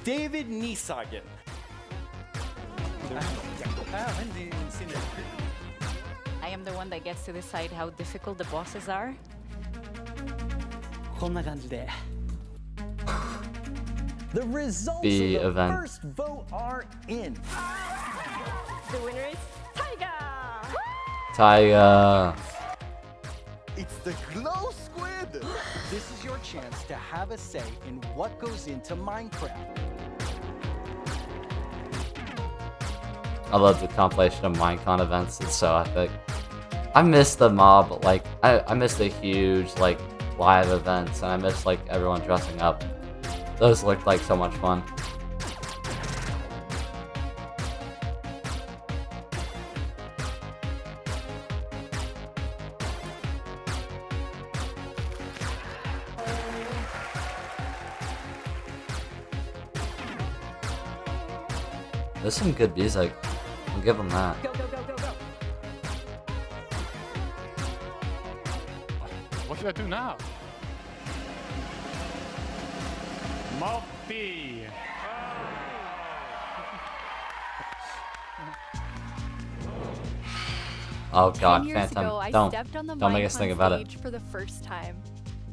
David Niesagen. I am the one that gets to decide how difficult the bosses are. The results The of the event. first vote are in. The winner is Tiger! Tiger. It's the Glow Squid! This is your chance to have a say in what goes into Minecraft. I love the compilation of Minecon events. It's so epic. I miss the mob, like, I miss the huge, like, live events, and I miss, like, everyone dressing up. Those looked like so much fun. There's some good music. I'll give them that. Go, go, go, go, go. What should I do now? Moppy! Oh god, 10 years Phantom. ago, I Don't stepped on the make us think about it. stage for the first time.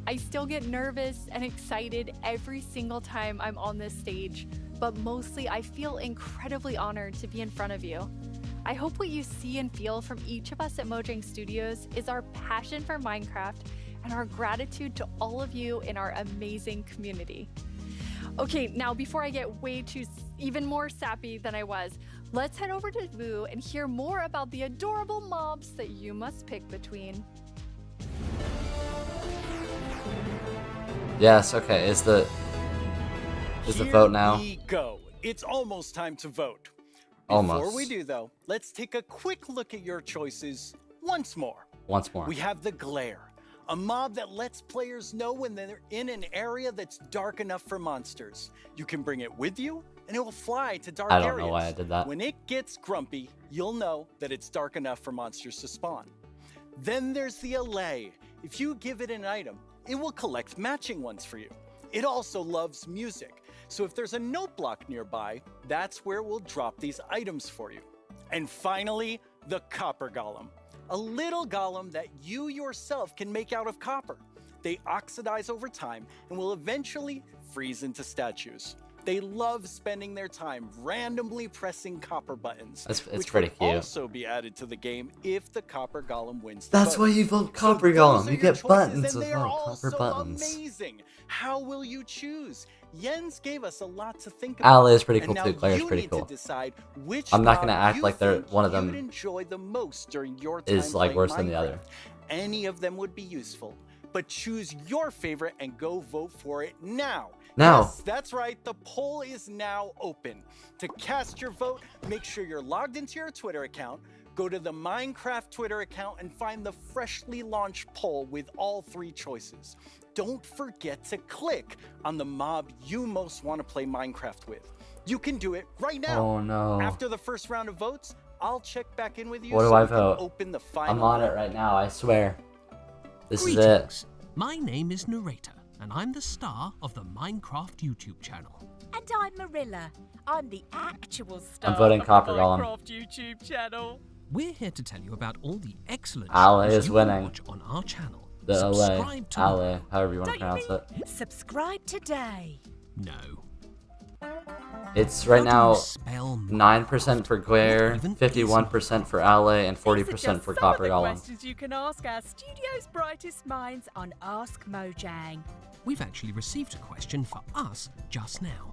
I still get nervous and excited every single time I'm on this stage, but mostly I feel incredibly honored to be in front of you. I hope what you see and feel from each of us at Mojang Studios is our passion for Minecraft and our gratitude to all of you in our amazing community. Okay, now before I get even more sappy than I was, let's head over to Vu and hear more about the adorable mobs that you must pick between. Yes, okay, is the vote now? Here we go. It's almost time to vote. Almost. Before we do, though, let's take a quick look at your choices once more. Once more. We have the Glare, a mob that lets players know when they're in an area that's dark enough for monsters. You can bring it with you, and it will fly to dark areas. I don't know why I did that. When it gets grumpy, you'll know that it's dark enough for monsters to spawn. Then there's the Allay. If you give it an item, it will collect matching ones for you. It also loves music, so if there's a note block nearby, that's where it will drop these items for you. And finally, the Copper Golem, a little golem that you yourself can make out of copper. They oxidize over time and will eventually freeze into statues. They love spending their time randomly pressing copper buttons, It's which pretty would cute. also be added to the game if the Copper Golem wins the That's vote. why you vote Copper those Golem. are You your get choices, buttons and as they are well. all Copper so buttons. amazing. How will you choose? Jens gave us a lot to think about. Ally is pretty and cool now too. Claire's you pretty need cool. To decide which I'm not gonna mob act you like they're think one of you'd them enjoy the most during your time is like playing worse than the Minecraft. other. Any of them would be useful, but choose your favorite and go vote for it now. Now. Yes, that's right. The poll is now open. To cast your vote, make sure you're logged into your Twitter account. Go to the Minecraft Twitter account and find the freshly launched poll with all 3 choices. Don't forget to click on the mob you most want to play Minecraft with. You can do it right now. Oh, no. After the first round of votes, I'll check back in with you. What do so I we can vote? Open the final I'm on it round. right now, I swear. This is it. Greetings. My name is Narrator, and I'm the star of the Minecraft YouTube channel. And I'm Marilla. I'm the actual star I'm voting of Copper the Golem. Minecraft YouTube channel. We're here to tell you about all the excellent Ally shows is you can winning. watch on our channel. The LA. Subscribe to Ally, however you want to Don't you pronounce it. Subscribe today. No. It's right How do now you spell 9% for Glare, 51% for Ally, and These are 40% just for some Copper of the Golem. questions you can ask our studio's brightest minds on Ask Mojang. We've actually received a question for us just now.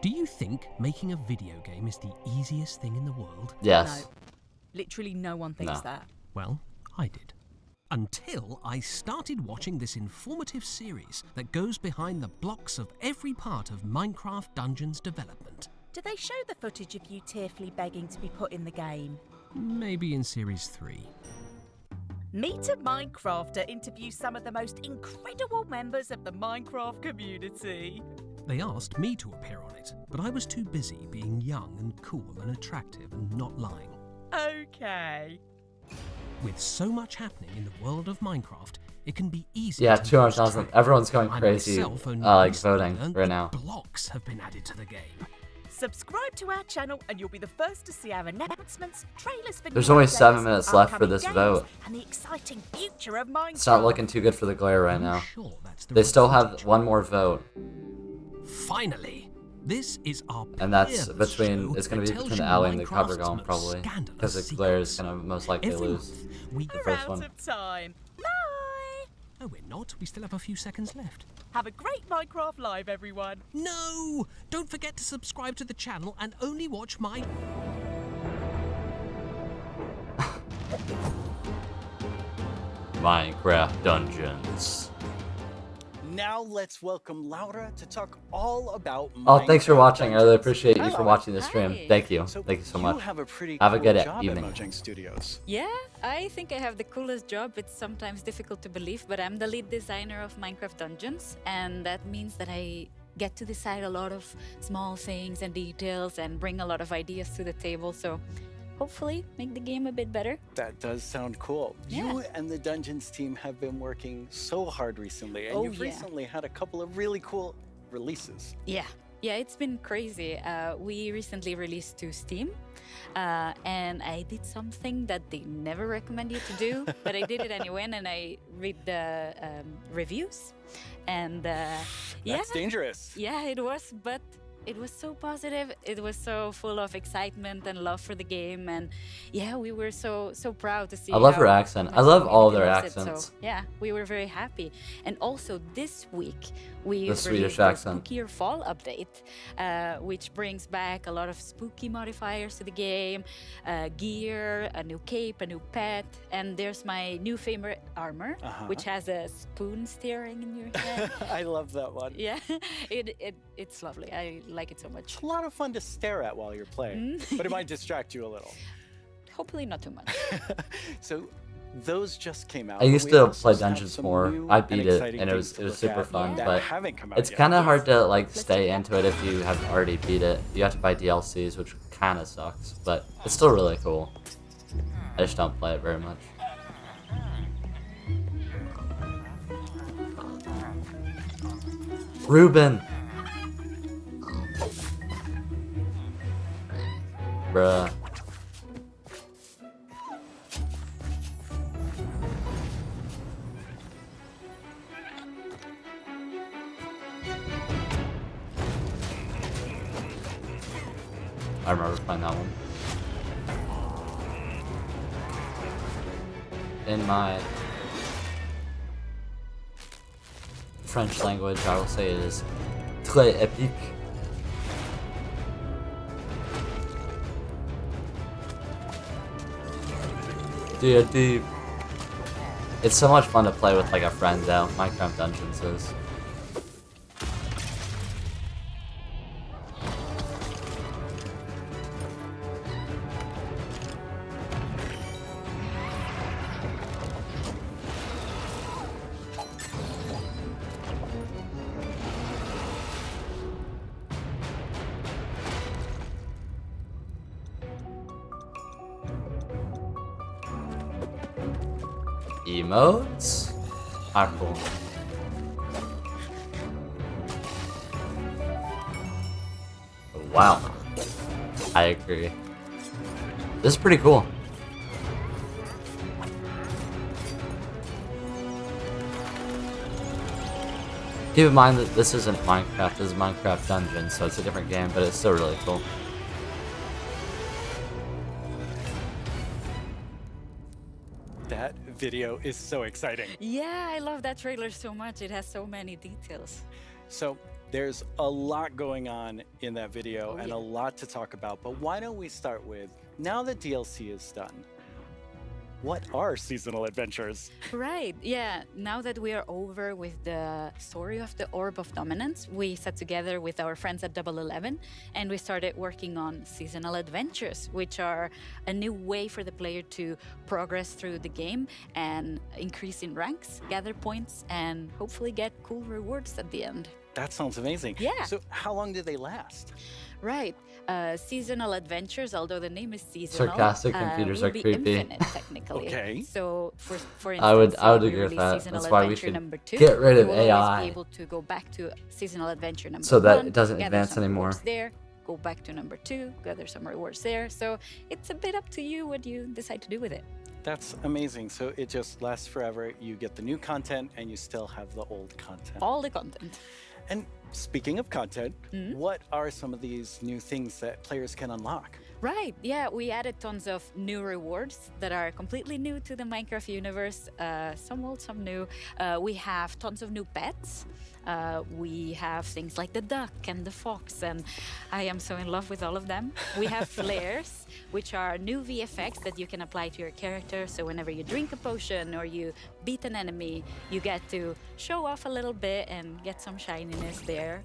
Do you think making a video game is the easiest thing in the world? Yes. Literally no one thinks No. that. Well, I did. Until I started watching this informative series that goes behind the blocks of every part of Minecraft Dungeons development. Do they show the footage of you tearfully begging to be put in the game? Maybe in Series 3. Meet a Minecrafter interviews some of the most incredible members of the Minecraft community. They asked me to appear on it, but I was too busy being young and cool and attractive and not lying. Okay. With so much happening in the world of Minecraft, it can be easy Yeah, to 200,000. Everyone's going I crazy, myself only like recently voting learned right that now. blocks have been added to the game. Subscribe to our channel and you'll be the first to see our announcements, trailers for There's new only updates, 7 minutes left for upcoming this games, vote. and the exciting future of Minecraft. It's not looking too good for the glare right now. Sure, that's the They right still have footage. one more vote, Finally, this is our and that's peerless between. show It's going that to be tells between the you alley and the Minecraft's cover most probably, scandalous because the glare is secrets. going to most likely Every lose month, we the We're first out one. of time. Bye. No, we're not. We still have a few seconds left. Have a great Minecraft Live, everyone. No! Don't forget to subscribe to the channel and only watch my... Minecraft Dungeons. Now let's welcome Laura to talk all about Oh, thanks for Minecraft watching. I really Dungeons. appreciate Hi, you for Laura. watching the stream. Hi. Thank you. So Thank you so you much. have a pretty Have a cool good job evening. at Mojang Studios. Yeah, I think I have the coolest job. It's sometimes difficult to believe, but I'm the lead designer of Minecraft Dungeons, and that means that I get to decide a lot of small things and details and bring a lot of ideas to the table. So hopefully make the game a bit better. That does sound cool. Yeah. You and the Dungeons team have been working so hard recently, and Oh, you've yeah. recently had a couple of really cool releases. Yeah, it's been crazy. We recently released to Steam, and I did something that they never recommend you to do, but I did it anyway, and I read the reviews, and yeah, That's dangerous. yeah, it was, but it was so positive. It was so full of excitement and love for the game, and yeah, we were so proud to see. I love how her accent. much I love the all of community their loves it. accents. So yeah, we were very happy. And also this week we The Swedish released the accent. Spookier Fall update, which brings back a lot of spooky modifiers to the game, gear, a new cape, a new pet, and there's my new favorite armor, which has a spoon steering in your head. I love that one. Yeah, it's lovely. I like it so much. It's a lot of fun to stare at while you're playing, but it might distract you a little. Hopefully not too much. So those just came out. I but used we to also play have Dungeons some more. new I beat it, exciting and it things was to look super at fun. that But haven't come out it's yet. kind of hard to like stay into it if you have already beat it. You have to buy DLCs, which kind of sucks, but it's still really cool. I just don't play it very much. Ruben. Bruh. I remember playing that one. In my French language, I will say it is très épique. D&D. It's so much fun to play with like a friend though. Minecraft Dungeons is. Emotes are cool. Wow. I agree. This is pretty cool. Keep in mind that this isn't Minecraft, this is Minecraft Dungeons, so it's a different game, but it's still really cool. That video is so exciting. Yeah, I love that trailer so much. It has so many details. So there's a lot going on in that video and a lot to talk about, but why don't we start with, now that DLC is done, what are seasonal adventures? Right, yeah. Now that we are over with the story of the Orb of Dominance, we sat together with our friends at Double 11 and we started working on seasonal adventures, which are a new way for the player to progress through the game and increase in ranks, gather points, and hopefully get cool rewards at the end. That sounds amazing. Yeah. So how long do they last? Right. Seasonal adventures, although the name is seasonal, Sarcastic computers will are be creepy. infinite technically. Okay. So for instance, I would say we agree with release that. seasonal That's why we adventure should number 2, get rid of you will always AI. be able to go back to seasonal adventure number So that 1, it doesn't gather advance some anymore. rewards there, go back to number 2, gather some rewards there. So it's a bit up to you what you decide to do with it. That's amazing. So it just lasts forever. You get the new content and you still have the old content. All the content. And speaking of content, what are some of these new things that players can unlock? Right, yeah, we added tons of new rewards that are completely new to the Minecraft universe, some old, some new. We have tons of new pets. We have things like the duck and the fox, and I am so in love with all of them. We have flares, which are new VFX that you can apply to your character. So whenever you drink a potion or you beat an enemy, you get to show off a little bit and get some shininess there.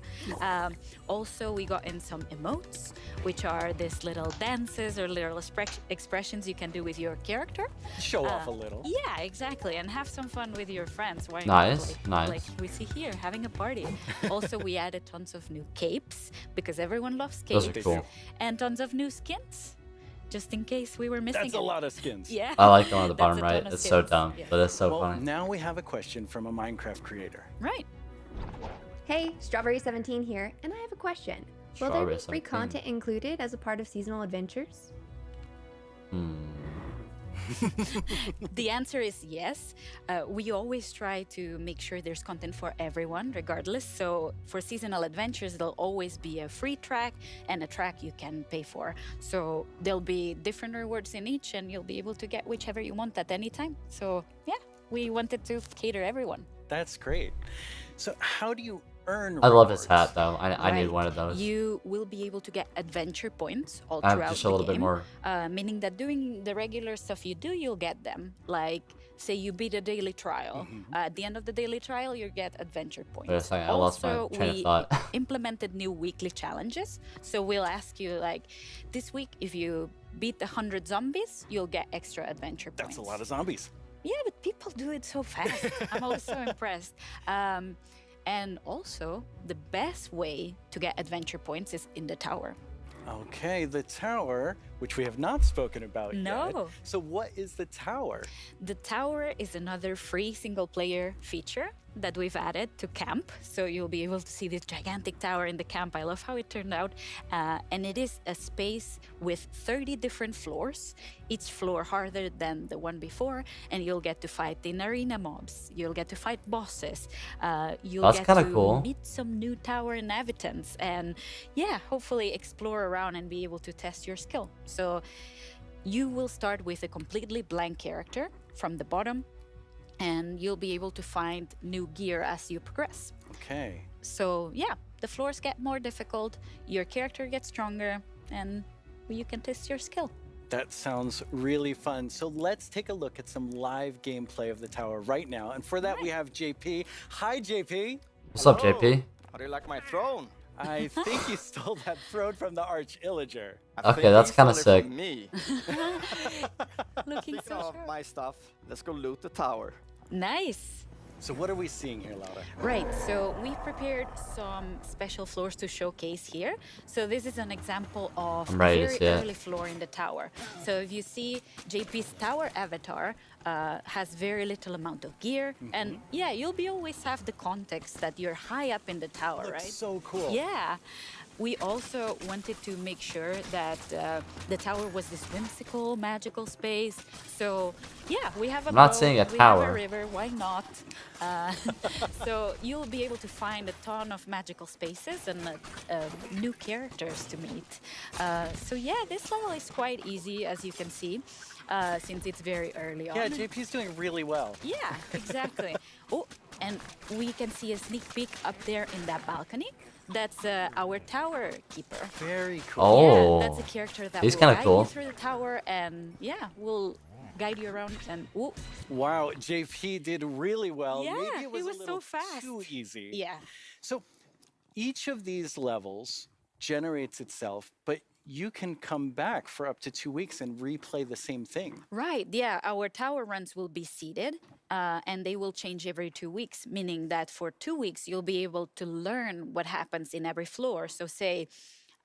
Also, we got in some emotes, which are these little dances or little expressions you can do with your character. Show off a little. Yeah, exactly, and have some fun with your friends. Why Nice, not? nice. Like we see here, having a party. Also, we added tons of new capes because everyone loves Those capes. are cool. And tons of new skins, just in case we were missing That's a lot of skins. Yeah. I like the one at the That's bottom a ton right. of It's so skins. dumb, Yeah. but it's so Well, funny. now we have a question from a Minecraft creator. Right. Hey, Strawberry17 here, and I have a question. Will there be free Strawberry17. content included as a part of seasonal adventures? The answer is yes. We always try to make sure there's content for everyone, regardless. So for seasonal adventures, there'll always be a free track and a track you can pay for. So there'll be different rewards in each, and you'll be able to get whichever you want at any time. So yeah, we wanted to cater everyone. That's great. So how do you earn I love his rewards? hat though. I need Right. one of those. You will be able to get adventure points all I have throughout just a the little bit game, more. meaning that doing the regular stuff you do, you'll get them. Like, say you beat a daily trial. At the end of the daily trial, you get adventure points. Wait a second, I lost my Also, train of we thought. implemented new weekly challenges. So we'll ask you, like, this week, if you beat 100 zombies, you'll get extra adventure points. That's a lot of zombies. Yeah, but people do it so fast. I'm always so impressed. And also, the best way to get adventure points is in the tower. Okay, the tower, which we have not spoken about yet. No. So what is the tower? The tower is another free single player feature that we've added to camp. So you'll be able to see this gigantic tower in the camp. I love how it turned out. And it is a space with 30 different floors, each floor harder than the one before. And you'll get to fight in arena mobs. You'll get to fight bosses. You'll That's get kinda to cool. meet some new tower inhabitants. And yeah, hopefully explore around and be able to test your skill. So you will start with a completely blank character from the bottom, and you'll be able to find new gear as you progress. Okay. So yeah, the floors get more difficult, your character gets stronger, and you can test your skill. That sounds really fun. So let's take a look at some live gameplay of the tower right now. And for that, we have JP. Hi, JP. What's up, JP? How do you like my throne? I think you stole that throne from the Arch Illager. Okay, that's kind of sick. Me. Looking Speaking so of sharp. my stuff, let's go loot the tower. Nice. So what are we seeing here, Laura? Right, so we prepared some special floors to showcase here. So this is an example of a I'm ready to very see it. early floor in the tower. So if you see JP's tower avatar has very little amount of gear. And yeah, you'll be always have the context that you're high up in the tower, Looks right? so cool. Yeah. We also wanted to make sure that the tower was this whimsical, magical space. So yeah, we have a I'm not boat, saying a we have tower. a river, why not? So you'll be able to find a ton of magical spaces and new characters to meet. So yeah, this level is quite easy, as you can see, since it's very early on. Yeah, JP's doing really well. Yeah, exactly. Oh, and we can see a sneak peek up there in that balcony. That's our tower keeper. Very cool. Oh. Yeah, that's a character that He's will kinda guide cool. you through the tower, and yeah, will guide you around. And ooh, Wow, JP did really well. yeah, Maybe it was, was a little so fast. too easy. Yeah. So each of these levels generates itself, but you can come back for up to 2 weeks and replay the same thing. Right, yeah, our tower runs will be seeded, and they will change every 2 weeks, meaning that for 2 weeks, you'll be able to learn what happens in every floor. So say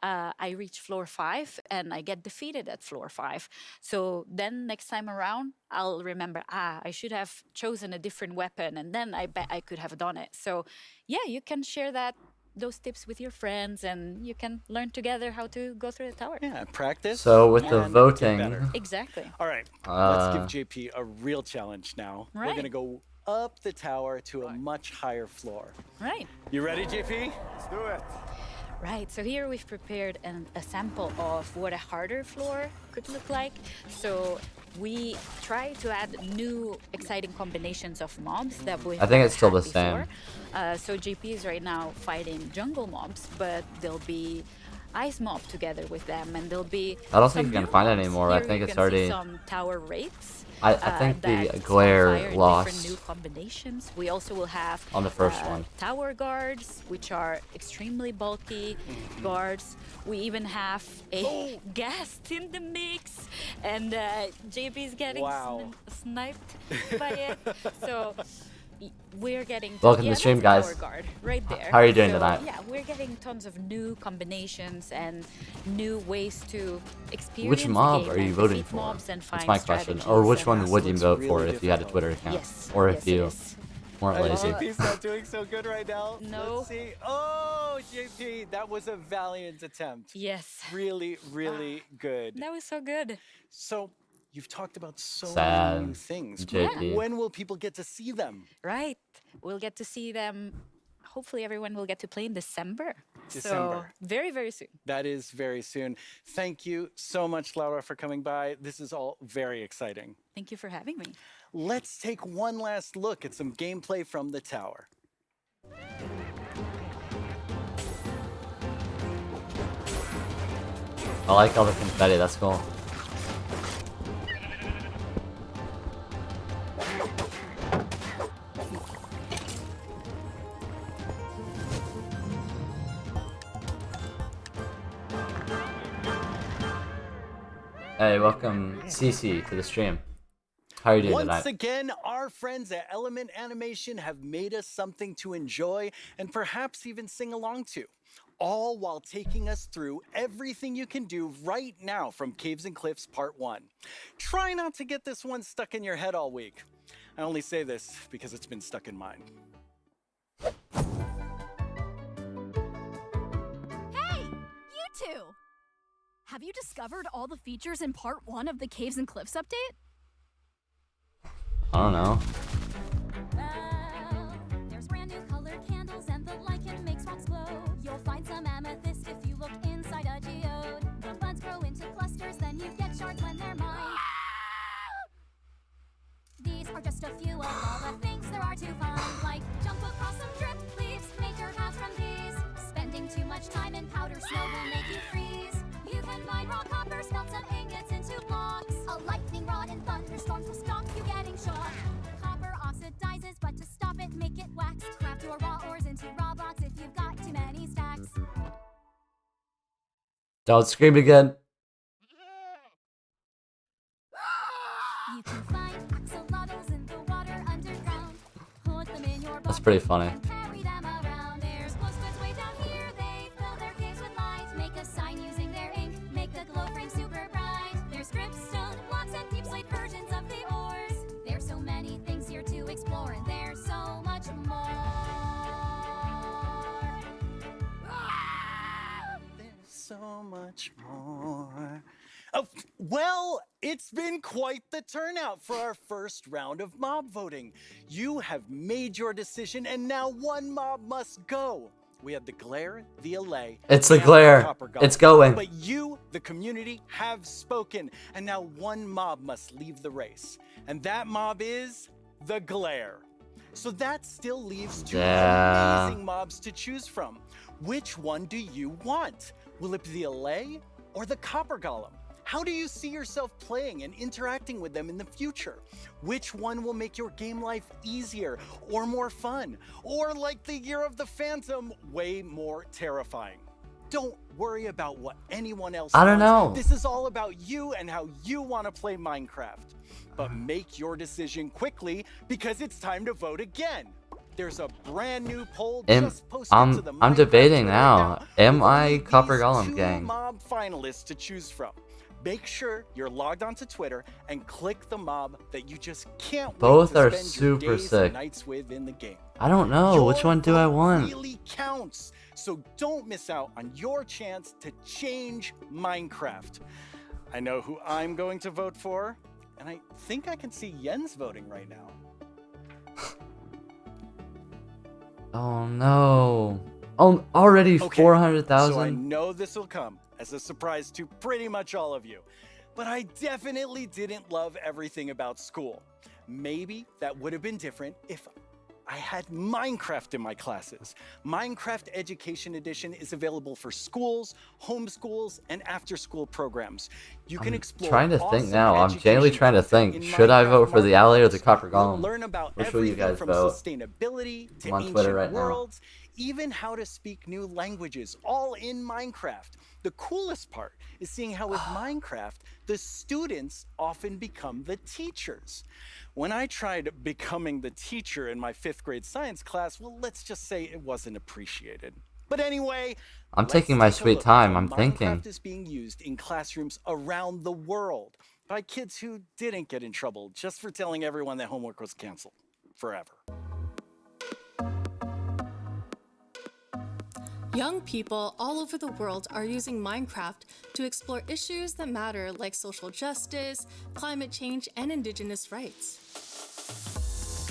I reach floor 5 and I get defeated at floor 5. So then next time around, I'll remember, I should have chosen a different weapon, and then I bet I could have done it. So yeah, you can share those tips with your friends, and you can learn together how to go through the tower. Yeah, practice. So with the and voting, get better. Exactly. All right, let's give JP a real challenge now. We're Right. gonna go up the tower to a much higher floor. Right. You ready, JP? Let's do it. Right, so here we've prepared a sample of what a harder floor could look like. So we try to add new exciting combinations of mobs that we I think it's still had the same. before. So JP is right now fighting jungle mobs, but there'll be ice mob together with them, and there'll be I don't some think you can new find it mobs. anymore. I Here think you it's can already. see some tower wraiths. I think the that glare fire in lost different new combinations. We also will have on the first one. tower guards, which are extremely bulky guards. We even have a guest in the mix, and JP is getting sniped by it. So we're getting Welcome to the stream, that's a guys. tower guard right there. How are you doing So, tonight? Yeah, we're getting tons of new combinations and new ways to experience Which the mob game are you and voting defeat for? mobs and That's find my question. Or strategies which and- one would you looks vote for really if you had a Twitter difficult. account? Yes, Or if yes, it you is. weren't lazy? JP's not doing so good right now. No. Let's see. Oh, JP, that was a valiant attempt. Yes. Really, really good. That was so good. So, you've talked about so Sad, many new things. JP. When will people get to see them? Right. We'll get to see them. Hopefully, everyone will get to play in December. So December. very, very soon. That is very soon. Thank you so much, Laura, for coming by. This is all very exciting. Thank you for having me. Let's take one last look at some gameplay from the tower. I like all the confetti. That's cool. Hey, welcome CC to the stream. How are you doing Once tonight? again, our friends at Element Animation have made us something to enjoy and perhaps even sing along to, all while taking us through everything you can do right now from Caves and Cliffs Part 1. Try not to get this one stuck in your head all week. I only say this because it's been stuck in mine. Hey, you two! Have you discovered all the features in Part 1 of the Caves and Cliffs update? I don't know. Well, there's brand new colored candles and the lichen makes rocks glow. You'll find some amethyst if you look inside a geode. The buds grow into clusters, then you get shards when they're mined. These are just a few of all the things there are to find, like jump across some drip leaves, make your paths from these. Spending too much time in powder snow will make you freeze. You can mine raw copper, smelt some ingots into blocks. A lightning rod and thunderstorms will stop you getting shocked. Copper oxidizes, but to stop it, make it wax. Craft your raw ores into raw blocks if you've got too many stacks. Don't scream again. You can find axolotls in the water underground. Put them in your That's pretty funny. and carry them around. There's glowsquids way down here. They fill their caves with light. Make a sign using their ink. Make the glow frame super bright. There's dripstone blocks and deep slate versions of the ores. There's so many things here to explore, and there's so much more. There's so much more. Oh, well, it's been quite the turnout for our first round of mob voting. You have made your decision, and now one mob must go. We have the glare, the allay. It's the and glare. copper golem. It's going. But you, the community, have spoken, and now one mob must leave the race. And that mob is the glare. So that still leaves two Yeah. amazing mobs to choose from. Which one do you want? Will it be the allay or the copper golem? How do you see yourself playing and interacting with them in the future? Which one will make your game life easier or more fun? Or like the Year of the Phantom, way more terrifying? Don't worry about what anyone else I don't wants. know. This is all about you and how you want to play Minecraft. But make your decision quickly because it's time to vote again. There's a brand new poll just posted to the I'm Minecraft debating Twitter now. account Am with only I Copper these Golem two gang? mob finalists to choose from. Make sure you're logged onto Twitter and click the mob that you just can't Both wait are to spend super your days sick. and nights with in the game. I don't know. Which one do I want? Really counts. So don't miss out on your chance to change Minecraft. I know who I'm going to vote for, and I think I can see Jens voting right now. Oh no. Oh, already Okay, 400,000? So I know this will come as a surprise to pretty much all of you. But I definitely didn't love everything about school. Maybe that would have been different if I had Minecraft in my classes. Minecraft Education Edition is available for schools, homeschools, and after-school programs. You can explore Trying to think awesome now. I'm genuinely education trying to content think. in Should I Minecraft vote for the ally or the Marketplace. Copper You'll Golem? learn about Which will you everything guys from vote? sustainability to I'm on ancient Twitter right now. worlds, even how to speak new languages, all in Minecraft. The coolest part is seeing how with Minecraft, the students often become the teachers. When I tried becoming the teacher in my 5th grade science class, well, let's just say it wasn't appreciated. But anyway, I'm let's taking my take a sweet look at time. how I'm thinking. Minecraft is being used in classrooms around the world by kids who didn't get in trouble just for telling everyone that homework was canceled forever. Young people all over the world are using Minecraft to explore issues that matter like social justice, climate change, and indigenous rights.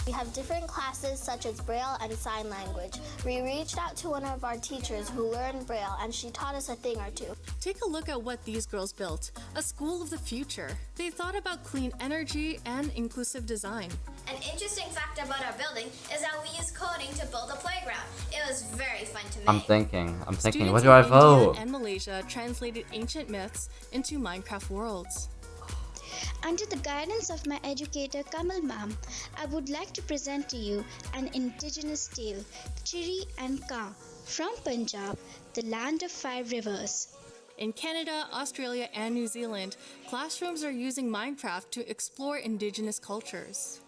We have different classes such as Braille and Sign Language. We reached out to one of our teachers who learned Braille and she taught us a thing or two. Take a look at what these girls built, a school of the future. They thought about clean energy and inclusive design. An interesting fact about our building is that we use coding to build a playground. It was very fun to make. I'm thinking. Students What do I in India vote? and Malaysia translated ancient myths into Minecraft worlds. Under the guidance of my educator Kamal Ma'am, I would like to present to you an indigenous tale, Chiri and Ka, from Punjab, the land of 5 rivers. In Canada, Australia, and New Zealand, classrooms are using Minecraft to explore indigenous cultures.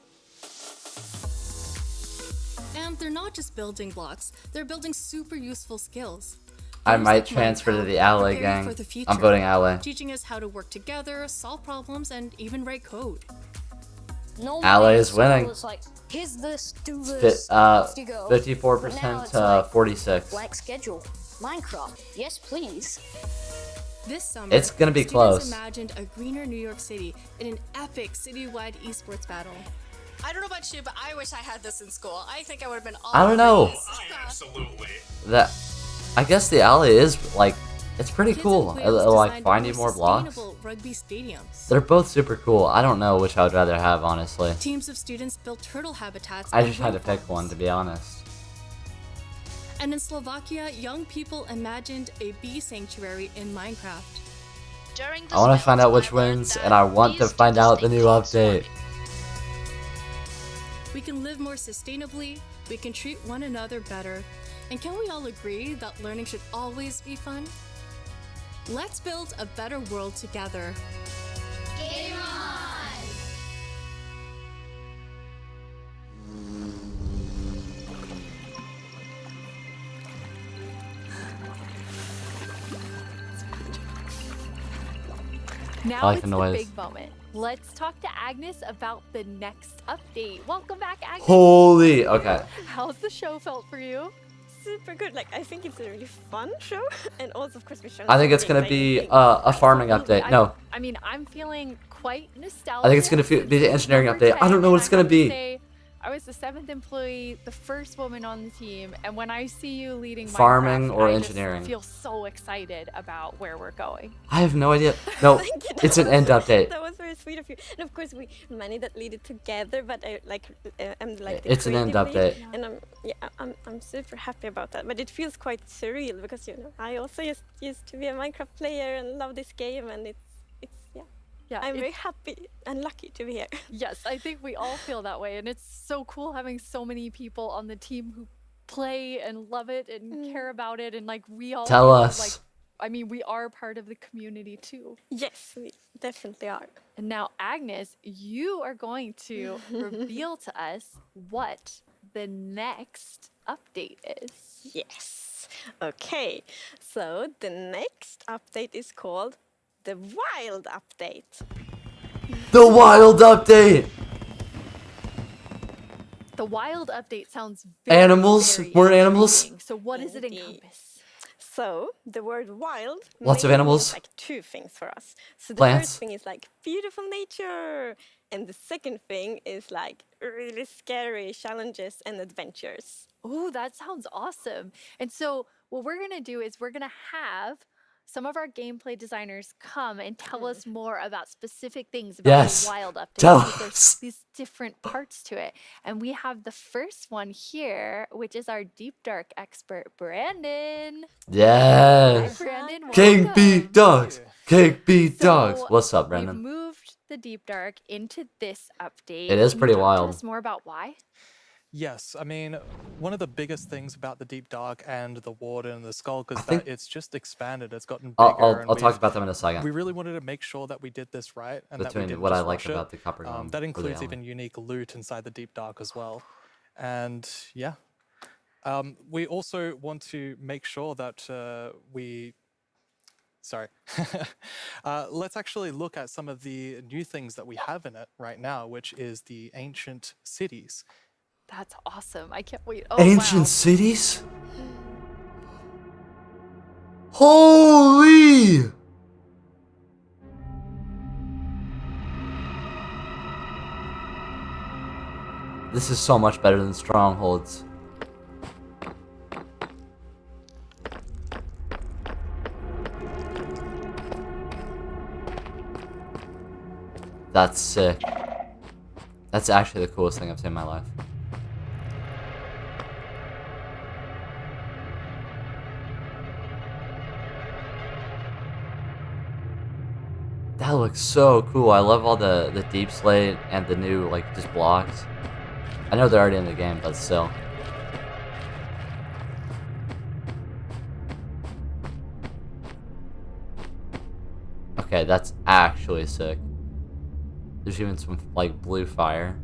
And they're not just building blocks, they're building super useful skills. I Games might like transfer to Minecraft the ally prepare you gang. for the future, I'm voting ally. teaching us how to work together, solve problems, and even write code. Ally is winning. It's like, here's this, do Fit- this, off you go. 54% Now it's to like, 46. Blank schedule. Minecraft. Yes, please. This summer, It's gonna be students close. imagined a greener New York City in an epic citywide esports battle. I don't know about you, but I wish I had this in school. I think I would have been all I don't know. Absolutely. That I guess the ally is like it's pretty Kids cool. and players Like designed finding more blocks. sustainable rugby stadiums. They're both super cool. I don't know which I would rather have, honestly. Teams of students built turtle habitats. I and just had to wind pick farms. one, to be honest. And in Slovakia, young people imagined a bee sanctuary in Minecraft. I want to find out which wins, and I want to find out the new update. We can live more sustainably, we can treat one another better, and can we all agree that learning should always be fun? Let's build a better world together. Game on! Now I like it's the the noise. big moment. Let's talk to Agnes about the next update. Welcome back, Agnes. Holy, okay. How's the show felt for you? Super good. Like, I think it's a really fun show, and also, of course, we show. I think it's gonna be a farming update. No, I mean, I'm feeling quite nostalgic. I think it's gonna be the engineering update. I don't know what it's gonna be. I was the 7th employee, the first woman on the team, and when I see you leading Farming Minecraft, or I engineering? just feel so excited about where we're going. I have no idea. No, it's an end update. That was very sweet of you. And of course, we managed that lead it together, but I I'm like the It's an end creative lead, update. and I'm super happy about that. But it feels quite surreal because I also used to be a Minecraft player and love this game, and it's Yeah, I'm very it's- happy and lucky to be here. Yes, I think we all feel that way, and it's so cool having so many people on the team who play and love it and care about it, and like we all Tell feel us. like I mean, we are part of the community too. Yes, we definitely are. And now, Agnes, you are going to reveal to us what the next update is. Yes. Okay. So the next update is called the Wild Update. The Wild Update! The Wild Update sounds very, Animals? very More animals? intriguing. So what does it encompass? So the word wild Lots of mainly animals? means like two things for us. So the Plants? first thing is like beautiful nature, and the second thing is like really scary challenges and adventures. Oh, that sounds awesome. And so what we're going to do is we're going to have some of our gameplay designers come and tell us more about specific things about Yes, the Wild Update. tell because there's us. these different parts to it. And we have the first one here, which is our Deep Dark expert, Brandon. Yes. Hi, Brandon. King Welcome. beat dogs. King beat So, dogs. What's up, We've Brendan? moved the Deep Dark into this update. It is Can pretty you talk wild. to us more about why? Yes, I mean, one of the biggest things about the Deep Dark and the Warden and the Skulk is think- that it's just expanded. It's gotten bigger. I'll talk about them in a second. We really wanted to make sure that we did this right and that we Between didn't what I just like rush it. about the Copper Dome That or the includes Alley. even unique loot inside the Deep Dark as well. And yeah, we also want to make sure that Sorry. Let's actually look at some of the new things that we have in it right now, which is the ancient cities. That's awesome. I can't wait. Oh, Ancient wow. cities? Holy! This is so much better than Strongholds. That's sick. That's actually the coolest thing I've seen in my life. That looks so cool. I love all the deep slate and the new like just blocks. I know they're already in the game, but still. Okay, that's actually sick. There's even some like blue fire.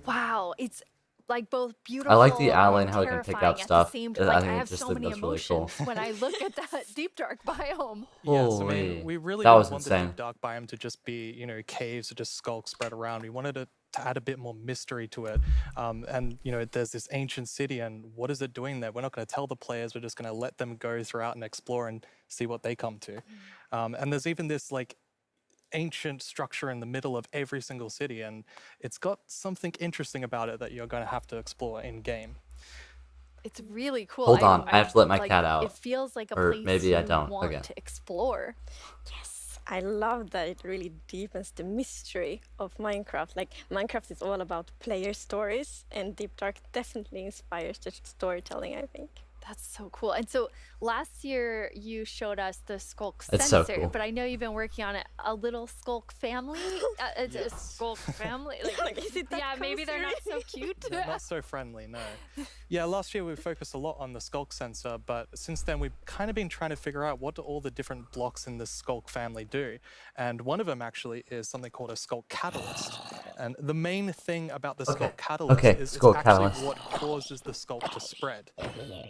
Wow, it's like both beautiful. I like the alley and how it can pick terrifying up at stuff. The same I time. Like, think I it have just so looks many really emotions cool. when I look at that deep dark biome. Yes, I Holy, mean, we really that didn't was want the insane. Deep Dark biome to just be, you know, caves or just skulks spread around. We wanted it to add a bit more mystery to it. And, you know, there's this ancient city, and what is it doing there? We're not going to tell the players. We're just going to let them go throughout and explore and see what they come to. And there's even this, like, ancient structure in the middle of every single city, and it's got something interesting about it that you're going to have to explore in game. It's really cool. Hold on, I have to let my like, cat out. It feels like a Or place maybe you I don't. want Okay. to explore. Yes, I love that it really deepens the mystery of Minecraft. Like, Minecraft is all about player stories, and Deep Dark definitely inspires the storytelling, I think. That's so cool. And so last year you showed us the Skulk It's so sensor, cool. but I know you've been working on it. A little Skulk family. It's a Skulk family. Like, Is it that yeah, maybe they're not so cute. Not so friendly, no. Yeah, last year we focused a lot on the Skulk sensor, but since then we've kind of been trying to figure out what do all the different blocks in the Skulk family do. And one of them actually is something called a Skulk catalyst. And the main thing about the Skulk catalyst is Skulk it's actually catalyst. what causes the Skulk to spread.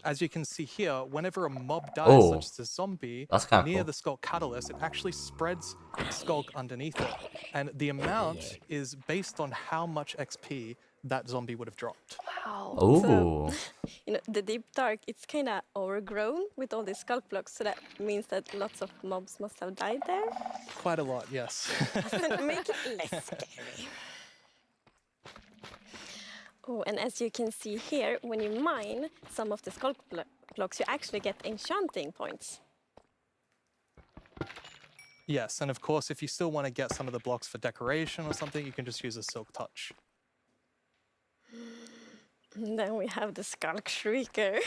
As you can see here, whenever a mob dies, Oh, such as a zombie, that's kinda near cool. the Skulk catalyst, it actually spreads Skulk underneath it. And the amount is based on how much XP that zombie would have dropped. Wow. Oh. So, you know, the Deep Dark, it's kind of overgrown with all these skulk blocks, so that means that lots of mobs must have died there. Quite a lot, yes. Make it less scary. Oh, and as you can see here, when you mine some of the skulk blocks, you actually get enchanting points. Yes, and of course, if you still want to get some of the blocks for decoration or something, you can just use a Silk Touch. And then we have the Skulk Shrieker.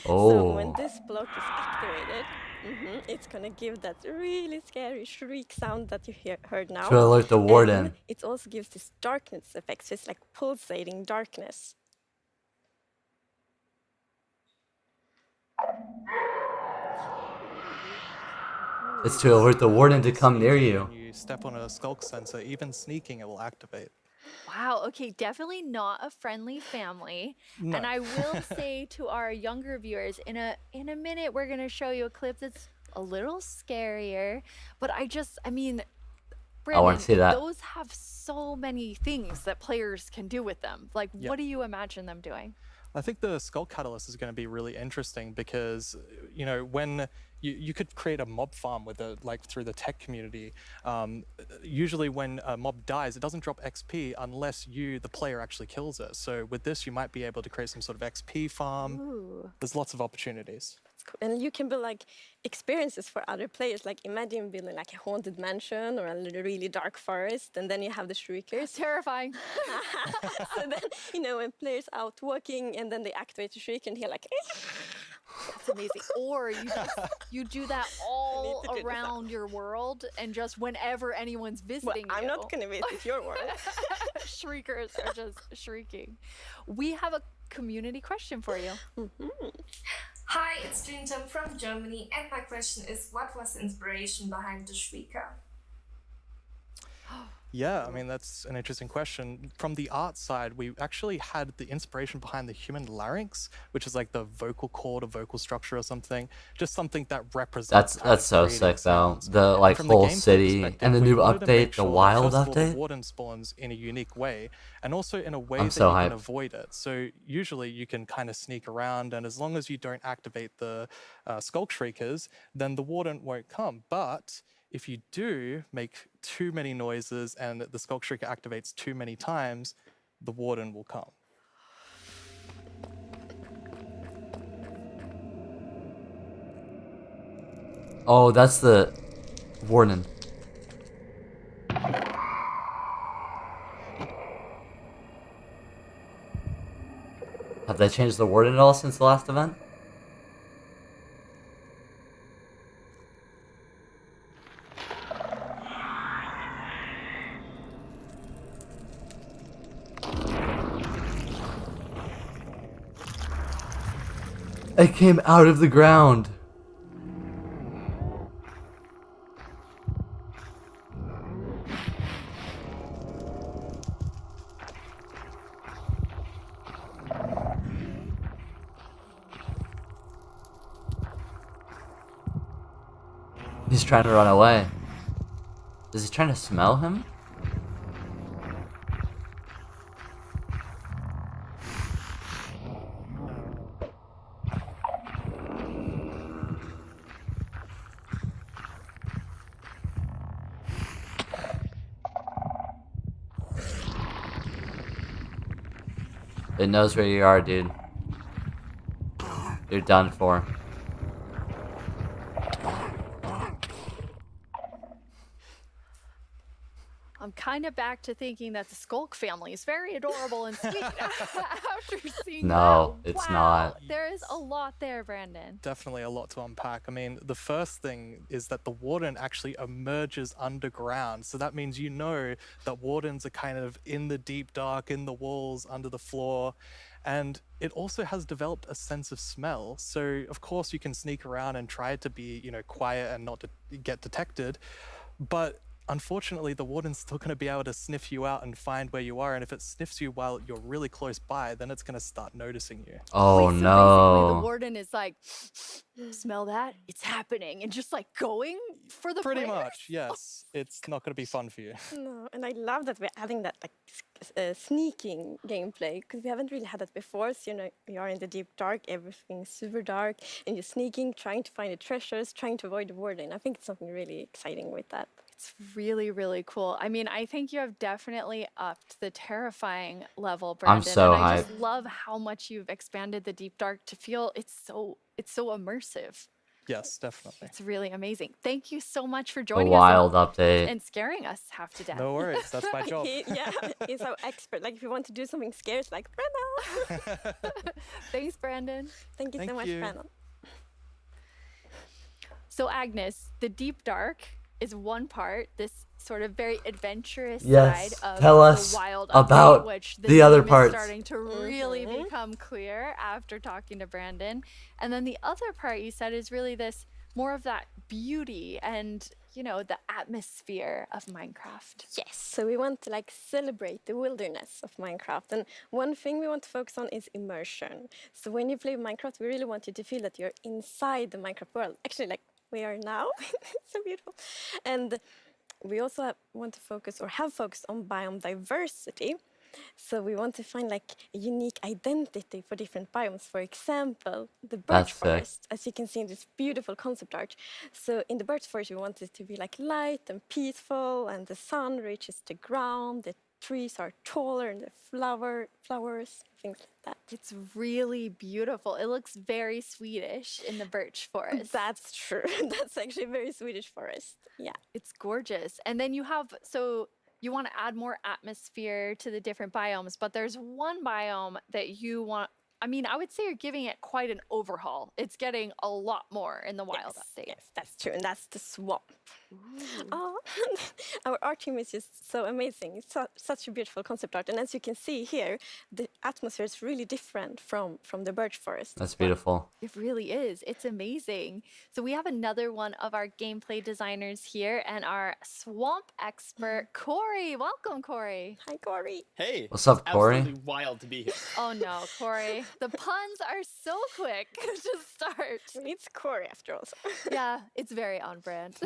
So Oh. when this block is activated, it's gonna give that really scary shriek sound that you heard now. To alert the warden. And it also gives this darkness effect, so it's like pulsating darkness. It's to alert the warden to come near you. When you step on a skulk sensor, even sneaking, it will activate. Wow, okay, definitely not a friendly family. No. And I will say to our younger viewers, in a minute, we're gonna show you a clip that's a little scarier. But I mean, I want to see that. those have so many things that players can do with them. Like, Yeah. what do you imagine them doing? I think the Skull Catalyst is going to be really interesting because, you know, when you could create a mob farm with through the tech community. Usually when a mob dies, it doesn't drop XP unless you, the player, actually kills it. So with this, you might be able to create some sort of XP farm. Ooh. There's lots of opportunities. And you can build like experiences for other players. Like imagine building like a haunted mansion or a really dark forest, and then you have the shriekers. Terrifying. So then, you know, when players out walking and then they activate the shriek and hear like. That's amazing. Or you do that all around your world, and just whenever anyone's visiting I'm you. not going to visit your world. Shriekers are just shrieking. We have a community question for you. Hi, it's Jinjam from Germany, and my question is, what was the inspiration behind the Shrieker? Yeah, I mean, that's an interesting question. From the art side, we actually had the inspiration behind the human larynx, which is like the vocal cord or vocal structure or something, just something that represents. That's so sick though. The like whole city and the new update, the wild update. The warden spawns in a unique way, and also in a way I'm that so you can hyped. avoid it. So usually you can kind of sneak around, and as long as you don't activate the Skulk Shriekers, then the warden won't come. But if you do make too many noises and the Skulk Shrieker activates too many times, the warden will come. Oh, that's the warden. Have they changed the warden at all since the last event? It came out of the ground. He's trying to run away. Is he trying to smell him? It knows where you are, dude. You're done for. I'm kind of back to thinking that the Skulk family is very adorable and sweet after seeing No, that. it's Wow, not. there is a lot there, Brandon. Definitely a lot to unpack. I mean, the first thing is that the warden actually emerges underground. So that means you know that wardens are kind of in the deep dark, in the walls, under the floor. And it also has developed a sense of smell. So of course you can sneak around and try to be, you know, quiet and not to get detected. But unfortunately, the warden's still going to be able to sniff you out and find where you are. And if it sniffs you while you're really close by, then it's going to start noticing you. Oh, Wait, so basically the no. warden is like, smell that? It's happening. And just like going for the Pretty players? much, yes. It's not going to be fun for you. No, and I love that we're adding that like sneaking gameplay because we haven't really had that before. So, you know, we are in the deep dark, everything's super dark, and you're sneaking, trying to find the treasures, trying to avoid the warden. I think it's something really exciting with that. It's really, really cool. I mean, I think you have definitely upped the terrifying level, Brandon. so and I just hyped. love how much you've expanded the deep dark to feel it's so immersive. Yes, definitely. It's really amazing. Thank you so much for The joining wild us update. and scaring us half to death. No worries, that's my job. He's our expert. Like if you want to do something scary, it's like Brandon. Thanks, Brandon. Thank you so much, Brandon. So Agnes, the deep dark is one part, this sort of very adventurous Yes, side of tell the us wild about update, which the other theme is parts. starting to really become clear after talking to Brandon. And then the other part you said is really this more of that beauty and, you know, the atmosphere of Minecraft. Yes, so we want to like celebrate the wilderness of Minecraft. And one thing we want to focus on is immersion. So when you play Minecraft, we really want you to feel that you're inside the Minecraft world. Actually, like we are now. So beautiful. And we also want to focus or have focused on biome diversity. So we want to find like a unique identity for different biomes. For example, the birch forest, as you can see in this beautiful concept art. So in the birch forest, we want it to be like light and peaceful, and the sun reaches the ground. The trees are taller, and the flowers, things like that. It's really beautiful. It looks very Swedish in the birch forest. That's true. That's actually a very Swedish forest. Yeah. It's gorgeous. And then you have, so you want to add more atmosphere to the different biomes, but there's one biome that you want, I mean, I would say you're giving it quite an overhaul. It's getting a lot more in the wild update. Yes, that's true. And that's the swamp. Oh, our art team is just so amazing. It's such a beautiful concept art. And as you can see here, the atmosphere is really different from the birch forest. That's beautiful. It really is. It's amazing. So we have another one of our gameplay designers here and our swamp expert, Corey. Welcome, Corey. Hi, Corey. Hey. What's up, Corey? Absolutely wild to be here. Oh no, Corey. The puns are so quick to start. It's Corey after all. Yeah, it's very on brand.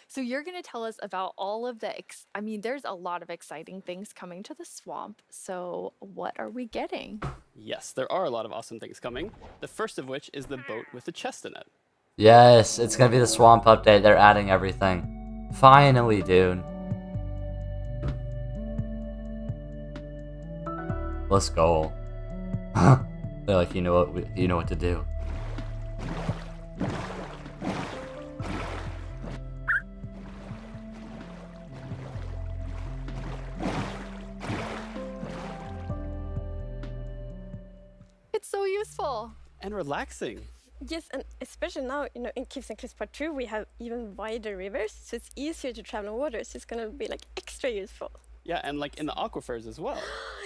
So you're going to tell us about all of the, I mean, there's a lot of exciting things coming to the swamp. So what are we getting? Yes, there are a lot of awesome things coming. The first of which is the boat with the chest in it. Yes, it's gonna be the swamp update. They're adding everything. Finally, dude. Let's go. They're like, you know what to do. It's so useful. And relaxing. Yes, and especially now, you know, in Caves and Cliffs Part 2, we have even wider rivers, so it's easier to travel on water, so it's going to be like extra useful. Yeah, and like in the aquifers as well.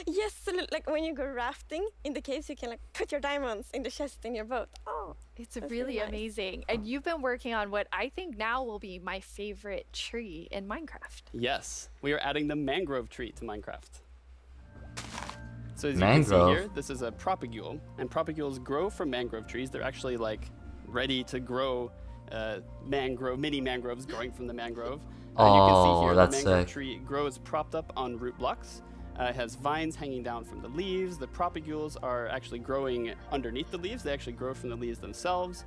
Yes, so like when you go rafting in the caves, you can like put your diamonds in the chest in your boat. Oh, it's really amazing. And you've been working on what I think now will be my favorite tree in Minecraft. Yes, we are adding the mangrove tree to Minecraft. So as you Mangrove. can see here, this is a propagule, and propagules grow from mangrove trees. They're actually like ready to grow mini mangroves growing from the mangrove. You can see here the mangrove tree grows propped up on root blocks. It has vines hanging down from the leaves. The propagules are actually growing underneath the leaves. They actually grow from the leaves themselves.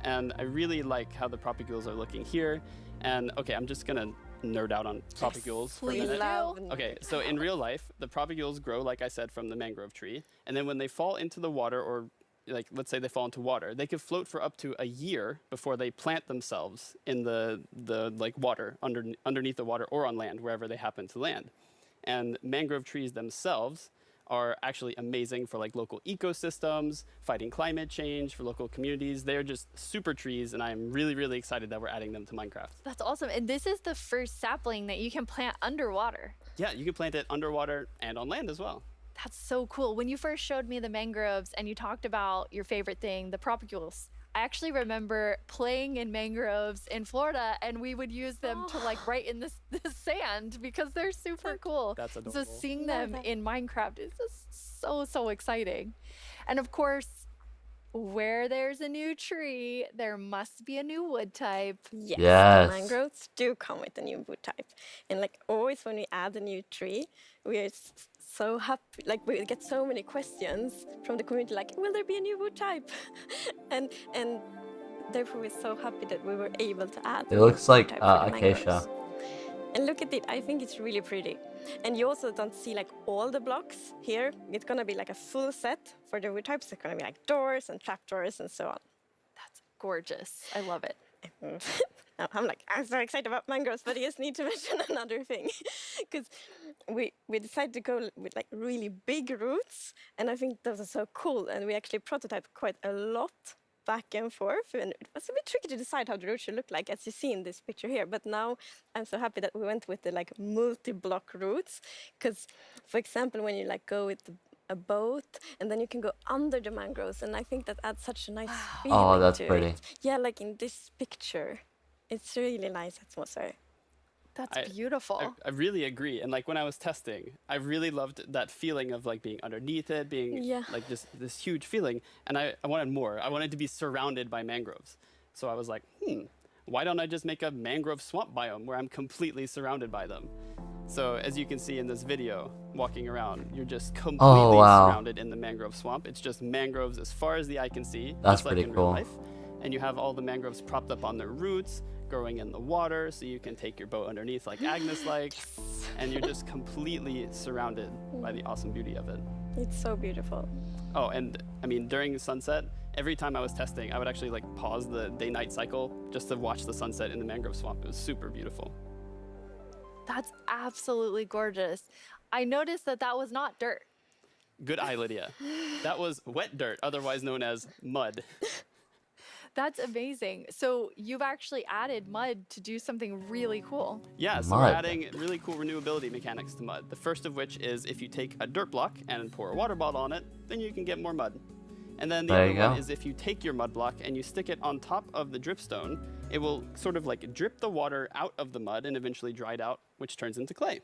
And I really like how the propagules are looking here. And okay, I'm just gonna nerd out on propagules for a minute. Okay, so in real life, the propagules grow, like I said, from the mangrove tree. And then when they fall into the water, or like let's say they fall into water, they could float for up to a year before they plant themselves in the like water, underneath the water or on land, wherever they happen to land. And mangrove trees themselves are actually amazing for like local ecosystems, fighting climate change, for local communities. They're just super trees, and I'm really, really excited that we're adding them to Minecraft. That's awesome. And this is the first sapling that you can plant underwater. Yeah, you can plant it underwater and on land as well. That's so cool. When you first showed me the mangroves and you talked about your favorite thing, the propagules, I actually remember playing in mangroves in Florida, and we would use them to like write in the sand because they're super cool. That's adorable. So seeing them in Minecraft is just so exciting. And of course, where there's a new tree, there must be a new wood type. Yes. The mangroves do come with a new wood type. And like always when we add a new tree, we are so happy, like we get so many questions from the community, like, will there be a new wood type? and therefore we're so happy that we were able to add. It looks like acacia. And look at it, I think it's really pretty. And you also don't see like all the blocks here. It's gonna be like a full set for the wood types. It's gonna be like doors and trapdoors and so on. That's gorgeous. I love it. I'm so excited about mangroves, but I just need to mention another thing. Because we decided to go with like really big roots, and I think those are so cool. And we actually prototyped quite a lot back and forth, and it was a bit tricky to decide how the roots should look like, as you see in this picture here. But now I'm so happy that we went with the like multi-block roots, because for example, when you like go with a boat, and then you can go under the mangroves, and I think that adds such a nice feeling that's to pretty. it. Yeah, like in this picture. It's really nice atmosphere. That's beautiful. I really agree. And like when I was testing, I really loved that feeling of like being underneath it, being like just this huge feeling. And I wanted more. I wanted to be surrounded by mangroves. So I was like, why don't I just make a mangrove swamp biome where I'm completely surrounded by them? So as you can see in this video, walking around, you're just completely surrounded in the mangrove swamp. It's just mangroves as far as the eye can see. That's just like pretty in cool. real life. And you have all the mangroves propped up on their roots, growing in the water, so you can take your boat underneath like Agnes likes, and you're just completely surrounded by the awesome beauty of it. It's so beautiful. Oh, and I mean, during sunset, every time I was testing, I would actually like pause the day-night cycle just to watch the sunset in the mangrove swamp. It was super beautiful. That's absolutely gorgeous. I noticed that that was not dirt. Good eye, Lydia. That was wet dirt, otherwise known as mud. That's amazing. So you've actually added mud to do something really cool. Yeah, so we're adding really cool renewability mechanics to mud. The first of which is if you take a dirt block and pour a water bottle on it, then you can get more mud. And then the other one is if you take your mud block and you stick it on top of the dripstone, it will sort of like drip the water out of the mud and eventually dry it out, which turns into clay.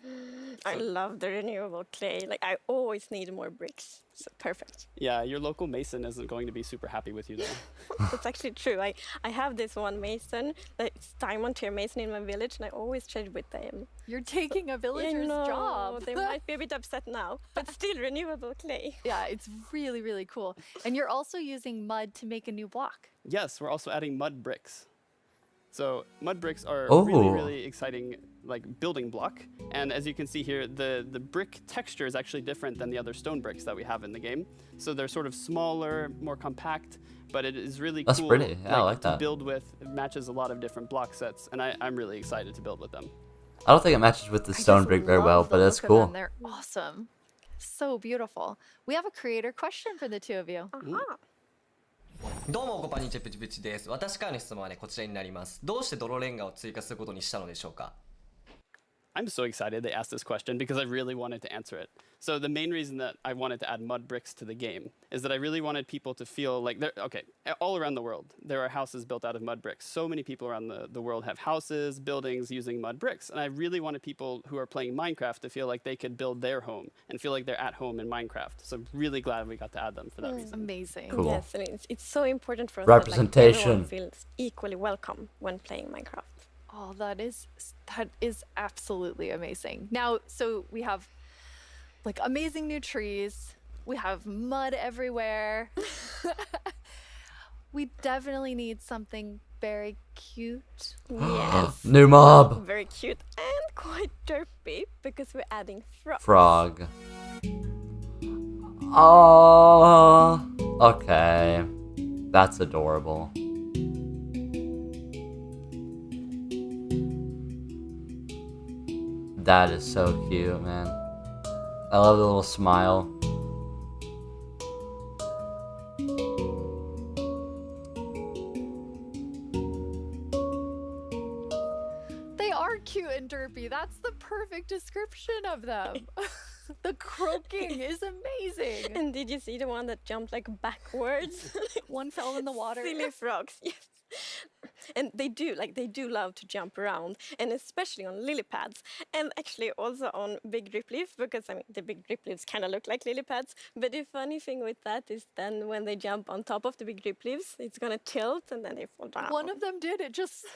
I love the renewable clay. Like, I always need more bricks. So perfect. Yeah, your local mason isn't going to be super happy with you though. That's actually true. I have this one mason, it's diamond tier mason in my village, and I always trade with them. You're taking a villager's job. They might be a bit upset now, but still renewable clay. Yeah, it's really, really cool. And you're also using mud to make a new block. Yes, we're also adding mud bricks. So mud bricks are Oh. really, really exciting like building block. And as you can see here, the brick texture is actually different than the other stone bricks that we have in the game. So they're sort of smaller, more compact, but it is really That's cool pretty. Yeah, I like to that. build with. It matches a lot of different block sets, and I'm really excited to build with them. I don't think it matches with the stone brick very well, but it's cool. They're awesome. So beautiful. We have a creator question for the two of you. どうもこんにちはプチプチです。私からの質問はねこちらになります。どうして泥レンガを追加することにしたのでしょうか？ I'm so excited they asked this question because I really wanted to answer it. So the main reason that I wanted to add mud bricks to the game is that I really wanted people to feel like all around the world, there are houses built out of mud bricks. So many people around the world have houses, buildings using mud bricks. And I really wanted people who are playing Minecraft to feel like they could build their home and feel like they're at home in Minecraft. So I'm really glad we got to add them for that reason. Amazing. Cool. Yes, and it's so important for us Representation. that everyone feels equally welcome when playing Minecraft. Oh, that is absolutely amazing. Now, so we have like amazing new trees. We have mud everywhere. We definitely need something very cute. Yes. New mob. Very cute and quite derpy because we're adding frogs. Frog. Oh, okay. That's adorable. That is so cute, man. I love the little smile. They are cute and derpy. That's the perfect description of them. The croaking is amazing. And did you see the one that jumped like backwards? One fell in the water. Silly frogs, yes. And they do love to jump around, and especially on lily pads, and actually also on big drip leaf, because I mean the big drip leaves kind of look like lily pads. But the funny thing with that is then when they jump on top of the big drip leaves, it's gonna tilt and then they fall down. One of them did. It just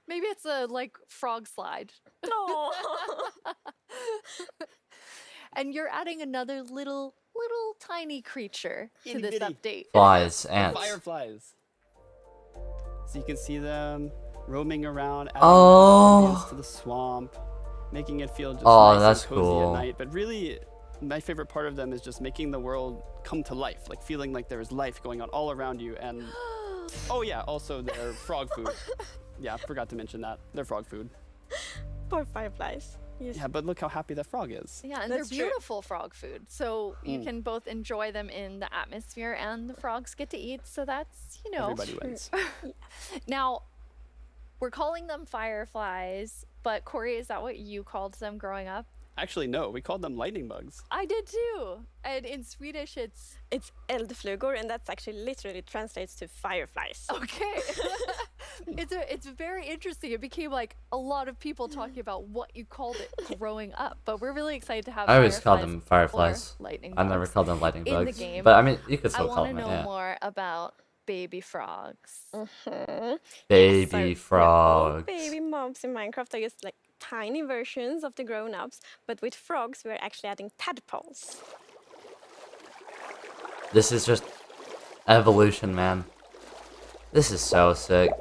maybe it's a like frog slide. No. And you're adding another little tiny creature to this update. Flies, ants. Fireflies. So you can see them roaming around, adding Oh. to the swamp, making it feel just Oh, nice that's and cozy cool. at night. But really, my favorite part of them is just making the world come to life, like feeling like there is life going on all around you. And oh yeah, also their frog food. Yeah, forgot to mention that. They're frog food. Poor fireflies. Yes. Yeah, but look how happy that frog is. Yeah, and That's they're true. beautiful frog food. So you can both enjoy them in the atmosphere and the frogs get to eat. So that's, Everybody wins. Now, we're calling them fireflies, but Corey, is that what you called them growing up? Actually, no, we called them lightning bugs. I did too. And in Swedish, it's eldflugor, and that's actually literally translates to fireflies. okay. It's very interesting. It became like a lot of people talking about what you called it growing up. But we're really excited to have. I always called them fireflies. Lightning I've never bugs called them lightning in bugs. the game. But I mean, you could still call I them want it. to know Yeah. more about baby frogs. Baby All frogs. baby mobs in Minecraft are just like tiny versions of the grown-ups, but with frogs we're actually adding tadpoles. This is just evolution, man. This is so sick.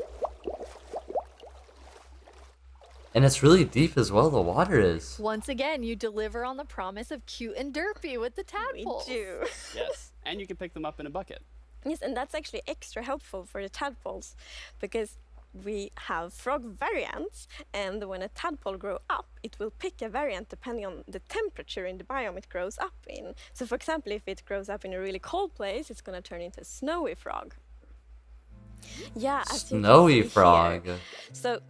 And it's really deep as well, the water is. Once again, you deliver on the promise of cute and derpy with the tadpoles. We do. Yes, and you can pick them up in a bucket. Yes, and that's actually extra helpful for the tadpoles because we have frog variants, and when a tadpole grows up, it will pick a variant depending on the temperature in the biome it grows up in. So, for example, if it grows up in a really cold place, it's going to turn into a snowy frog. Yeah, as Snowy you can see frog. Here. So,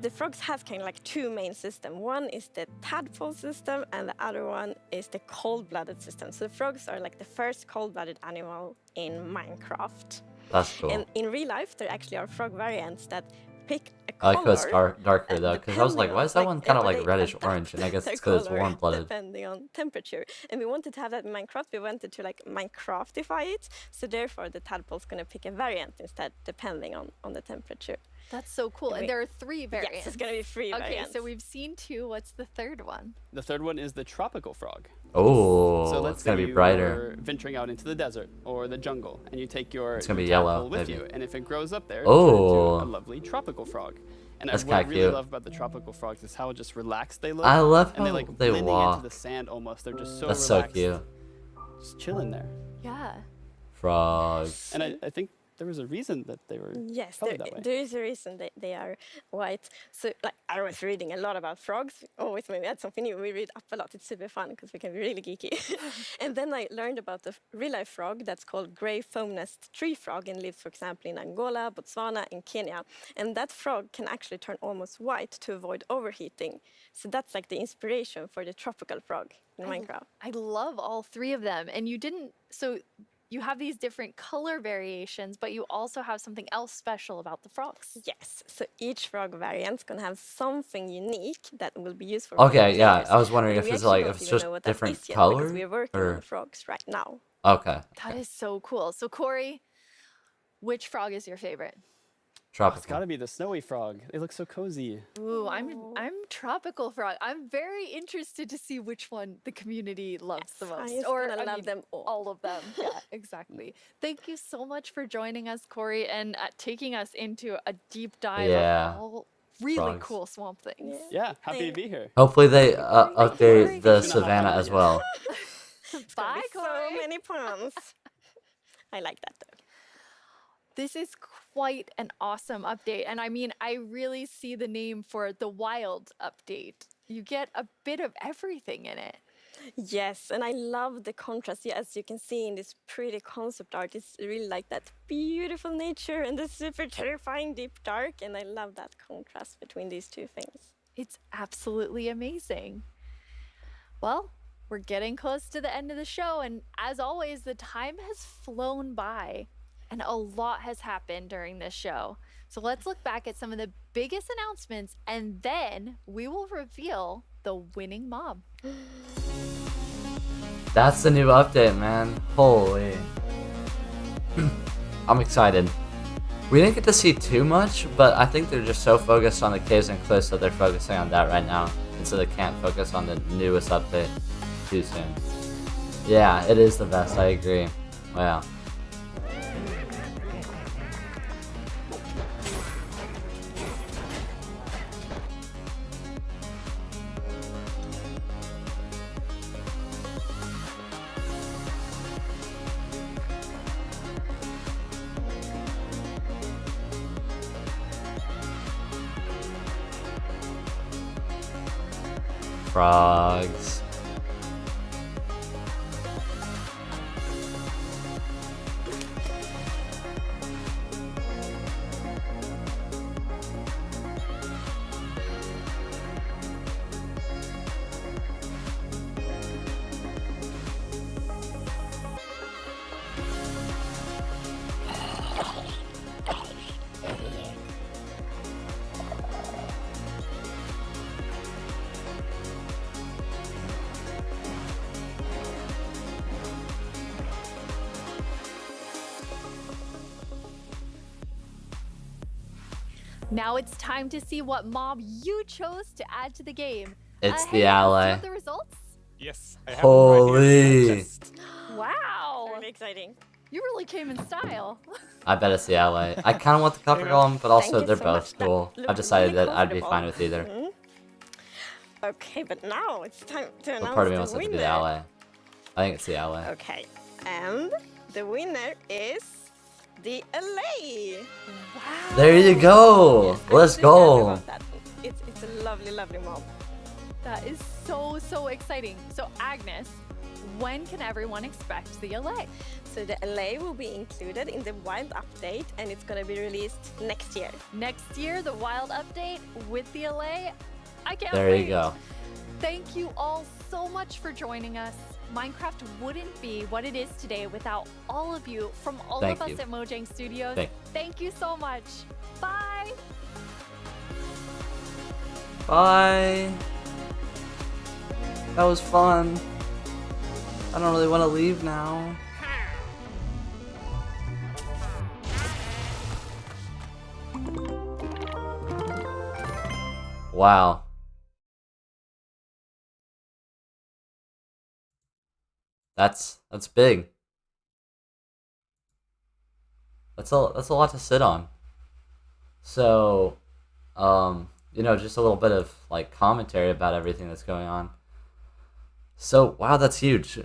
the frogs have kind of like two main systems. One is the tadpole system, and the other one is the cold-blooded system. So, the frogs are like the first cold-blooded animal in Minecraft. That's cool. And in real life, there actually are frog variants that pick a I color. like how it's darker though, because I was like, why is that one kind of like they reddish adapt orange? And I guess their it's because it's color warm-blooded. depending on temperature. And we wanted to have that in Minecraft. We wanted to like Minecraftify it. So therefore, the tadpole's going to pick a variant instead, depending on the temperature. That's so cool. And there are 3 variants. Yes, it's going to be 3 variants. Okay, so we've seen 2. What's the third one? The third one is the tropical frog. Oh, So let's it's gonna say be you brighter. were venturing out into the desert or the jungle, and you take your, It's gonna your be yellow, tadpole with maybe. you, and if it grows up there, Oh. it turns into a lovely tropical frog. And That's what I kinda really cute. love about the tropical frogs is how just relaxed they look. I love and they how like they blending walk. into the sand almost. They're just so That's so relaxed. cute. Just chilling there. Yeah. Frogs. And I think there was a reason that they were Yes, colored that way. there is a reason they are white. So, like, I was reading a lot about frogs. Always when we had something new, we read up a lot. It's super fun because we can be really geeky. And then I learned about the real-life frog that's called grey foam-nest tree frog and lives, for example, in Angola, Botswana, and Kenya. And that frog can actually turn almost white to avoid overheating. So that's like the inspiration for the tropical frog in Minecraft. I love all 3 of them. And you didn't, so you have these different color variations, but you also have something else special about the frogs. Yes, so each frog variant's gonna have something unique that will be useful for Okay, the yeah. players. I was wondering And if we it's actually like don't if it's even just know what that different is yet color, because we're working or on the frogs right now. okay. That is so cool. So Corey, which frog is your favorite? It's got Tropical. to be the snowy frog. They look so cozy. Ooh, I'm tropical frog. I'm very interested to see which one the community loves the most. just Or gonna I love mean, them all of them. Yeah, exactly. Thank you so much for joining us, Corey, and taking us into a deep dive Yeah. of all really Frogs. cool swamp things. Yeah, happy to be here. Hopefully they update the savannah as well. Bye, So Corey. many puns. I like that though. This is quite an awesome update. And I mean, I really see the name for the wild update. You get a bit of everything in it. Yes, and I love the contrast. Yeah, as you can see in this pretty concept art, it's really like that beautiful nature and the super terrifying deep dark. And I love that contrast between these two things. It's absolutely amazing. Well, we're getting close to the end of the show. And as always, the time has flown by and a lot has happened during this show. So let's look back at some of the biggest announcements and then we will reveal the winning mob. That's the new update, man. Holy. I'm excited. We didn't get to see too much, but I think they're just so focused on the caves and cliffs that they're focusing on that right now. And so they can't focus on the newest update too soon. Yeah, it is the best, I agree. Wow. Frogs. Now it's time to see what mob you chose to add to the game. It's hey, the do you ally. have the results? Yes, I have Holy! Wow. Really exciting. You really came in style. I bet it's the ally. I kind of want the copper golem, but also Thank you they're so both much. That cool. looked I've decided really that I'd be comfortable. fine with either. Mhm. Okay, but now it's time to But announce part of me the wants it to winner. be the ally. I think it's the ally. Okay, and the winner is the LA. Wow. There you go. Yes, Let's I'm so happy go. about that. It's a lovely, lovely mob. That is so exciting. So Agnes, when can everyone expect the LA? So the LA will be included in the Wild update, and it's gonna be released next year. Next year, the Wild update with the LA. I can't There wait. you go. Thank you all so much for joining us. Minecraft wouldn't be what it is today without all of you from all Thank of us you. at Mojang Studios. Thank you so much. Bye. Bye. That was fun. I don't really want to leave now. Wow. That's big. That's a lot to sit on. So, you know, just a little bit of like commentary about everything that's going on. So, wow, that's huge.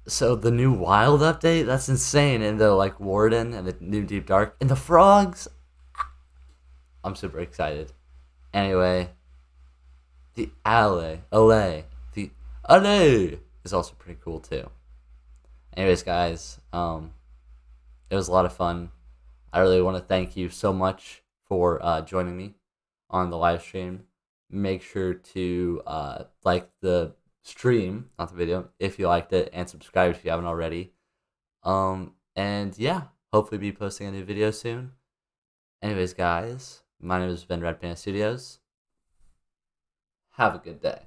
So the new Wild update, that's insane. And the like Warden and the new Deep Dark and the frogs. I'm super excited. Anyway, the LA is also pretty cool too. Anyways, guys, it was a lot of fun. I really want to thank you so much for joining me on the live stream. Make sure to like the stream, not the video, if you liked it, and subscribe if you haven't already. And yeah, hopefully be posting a new video soon. Anyways, guys, my name has been RedPanda5tudios. Have a good day.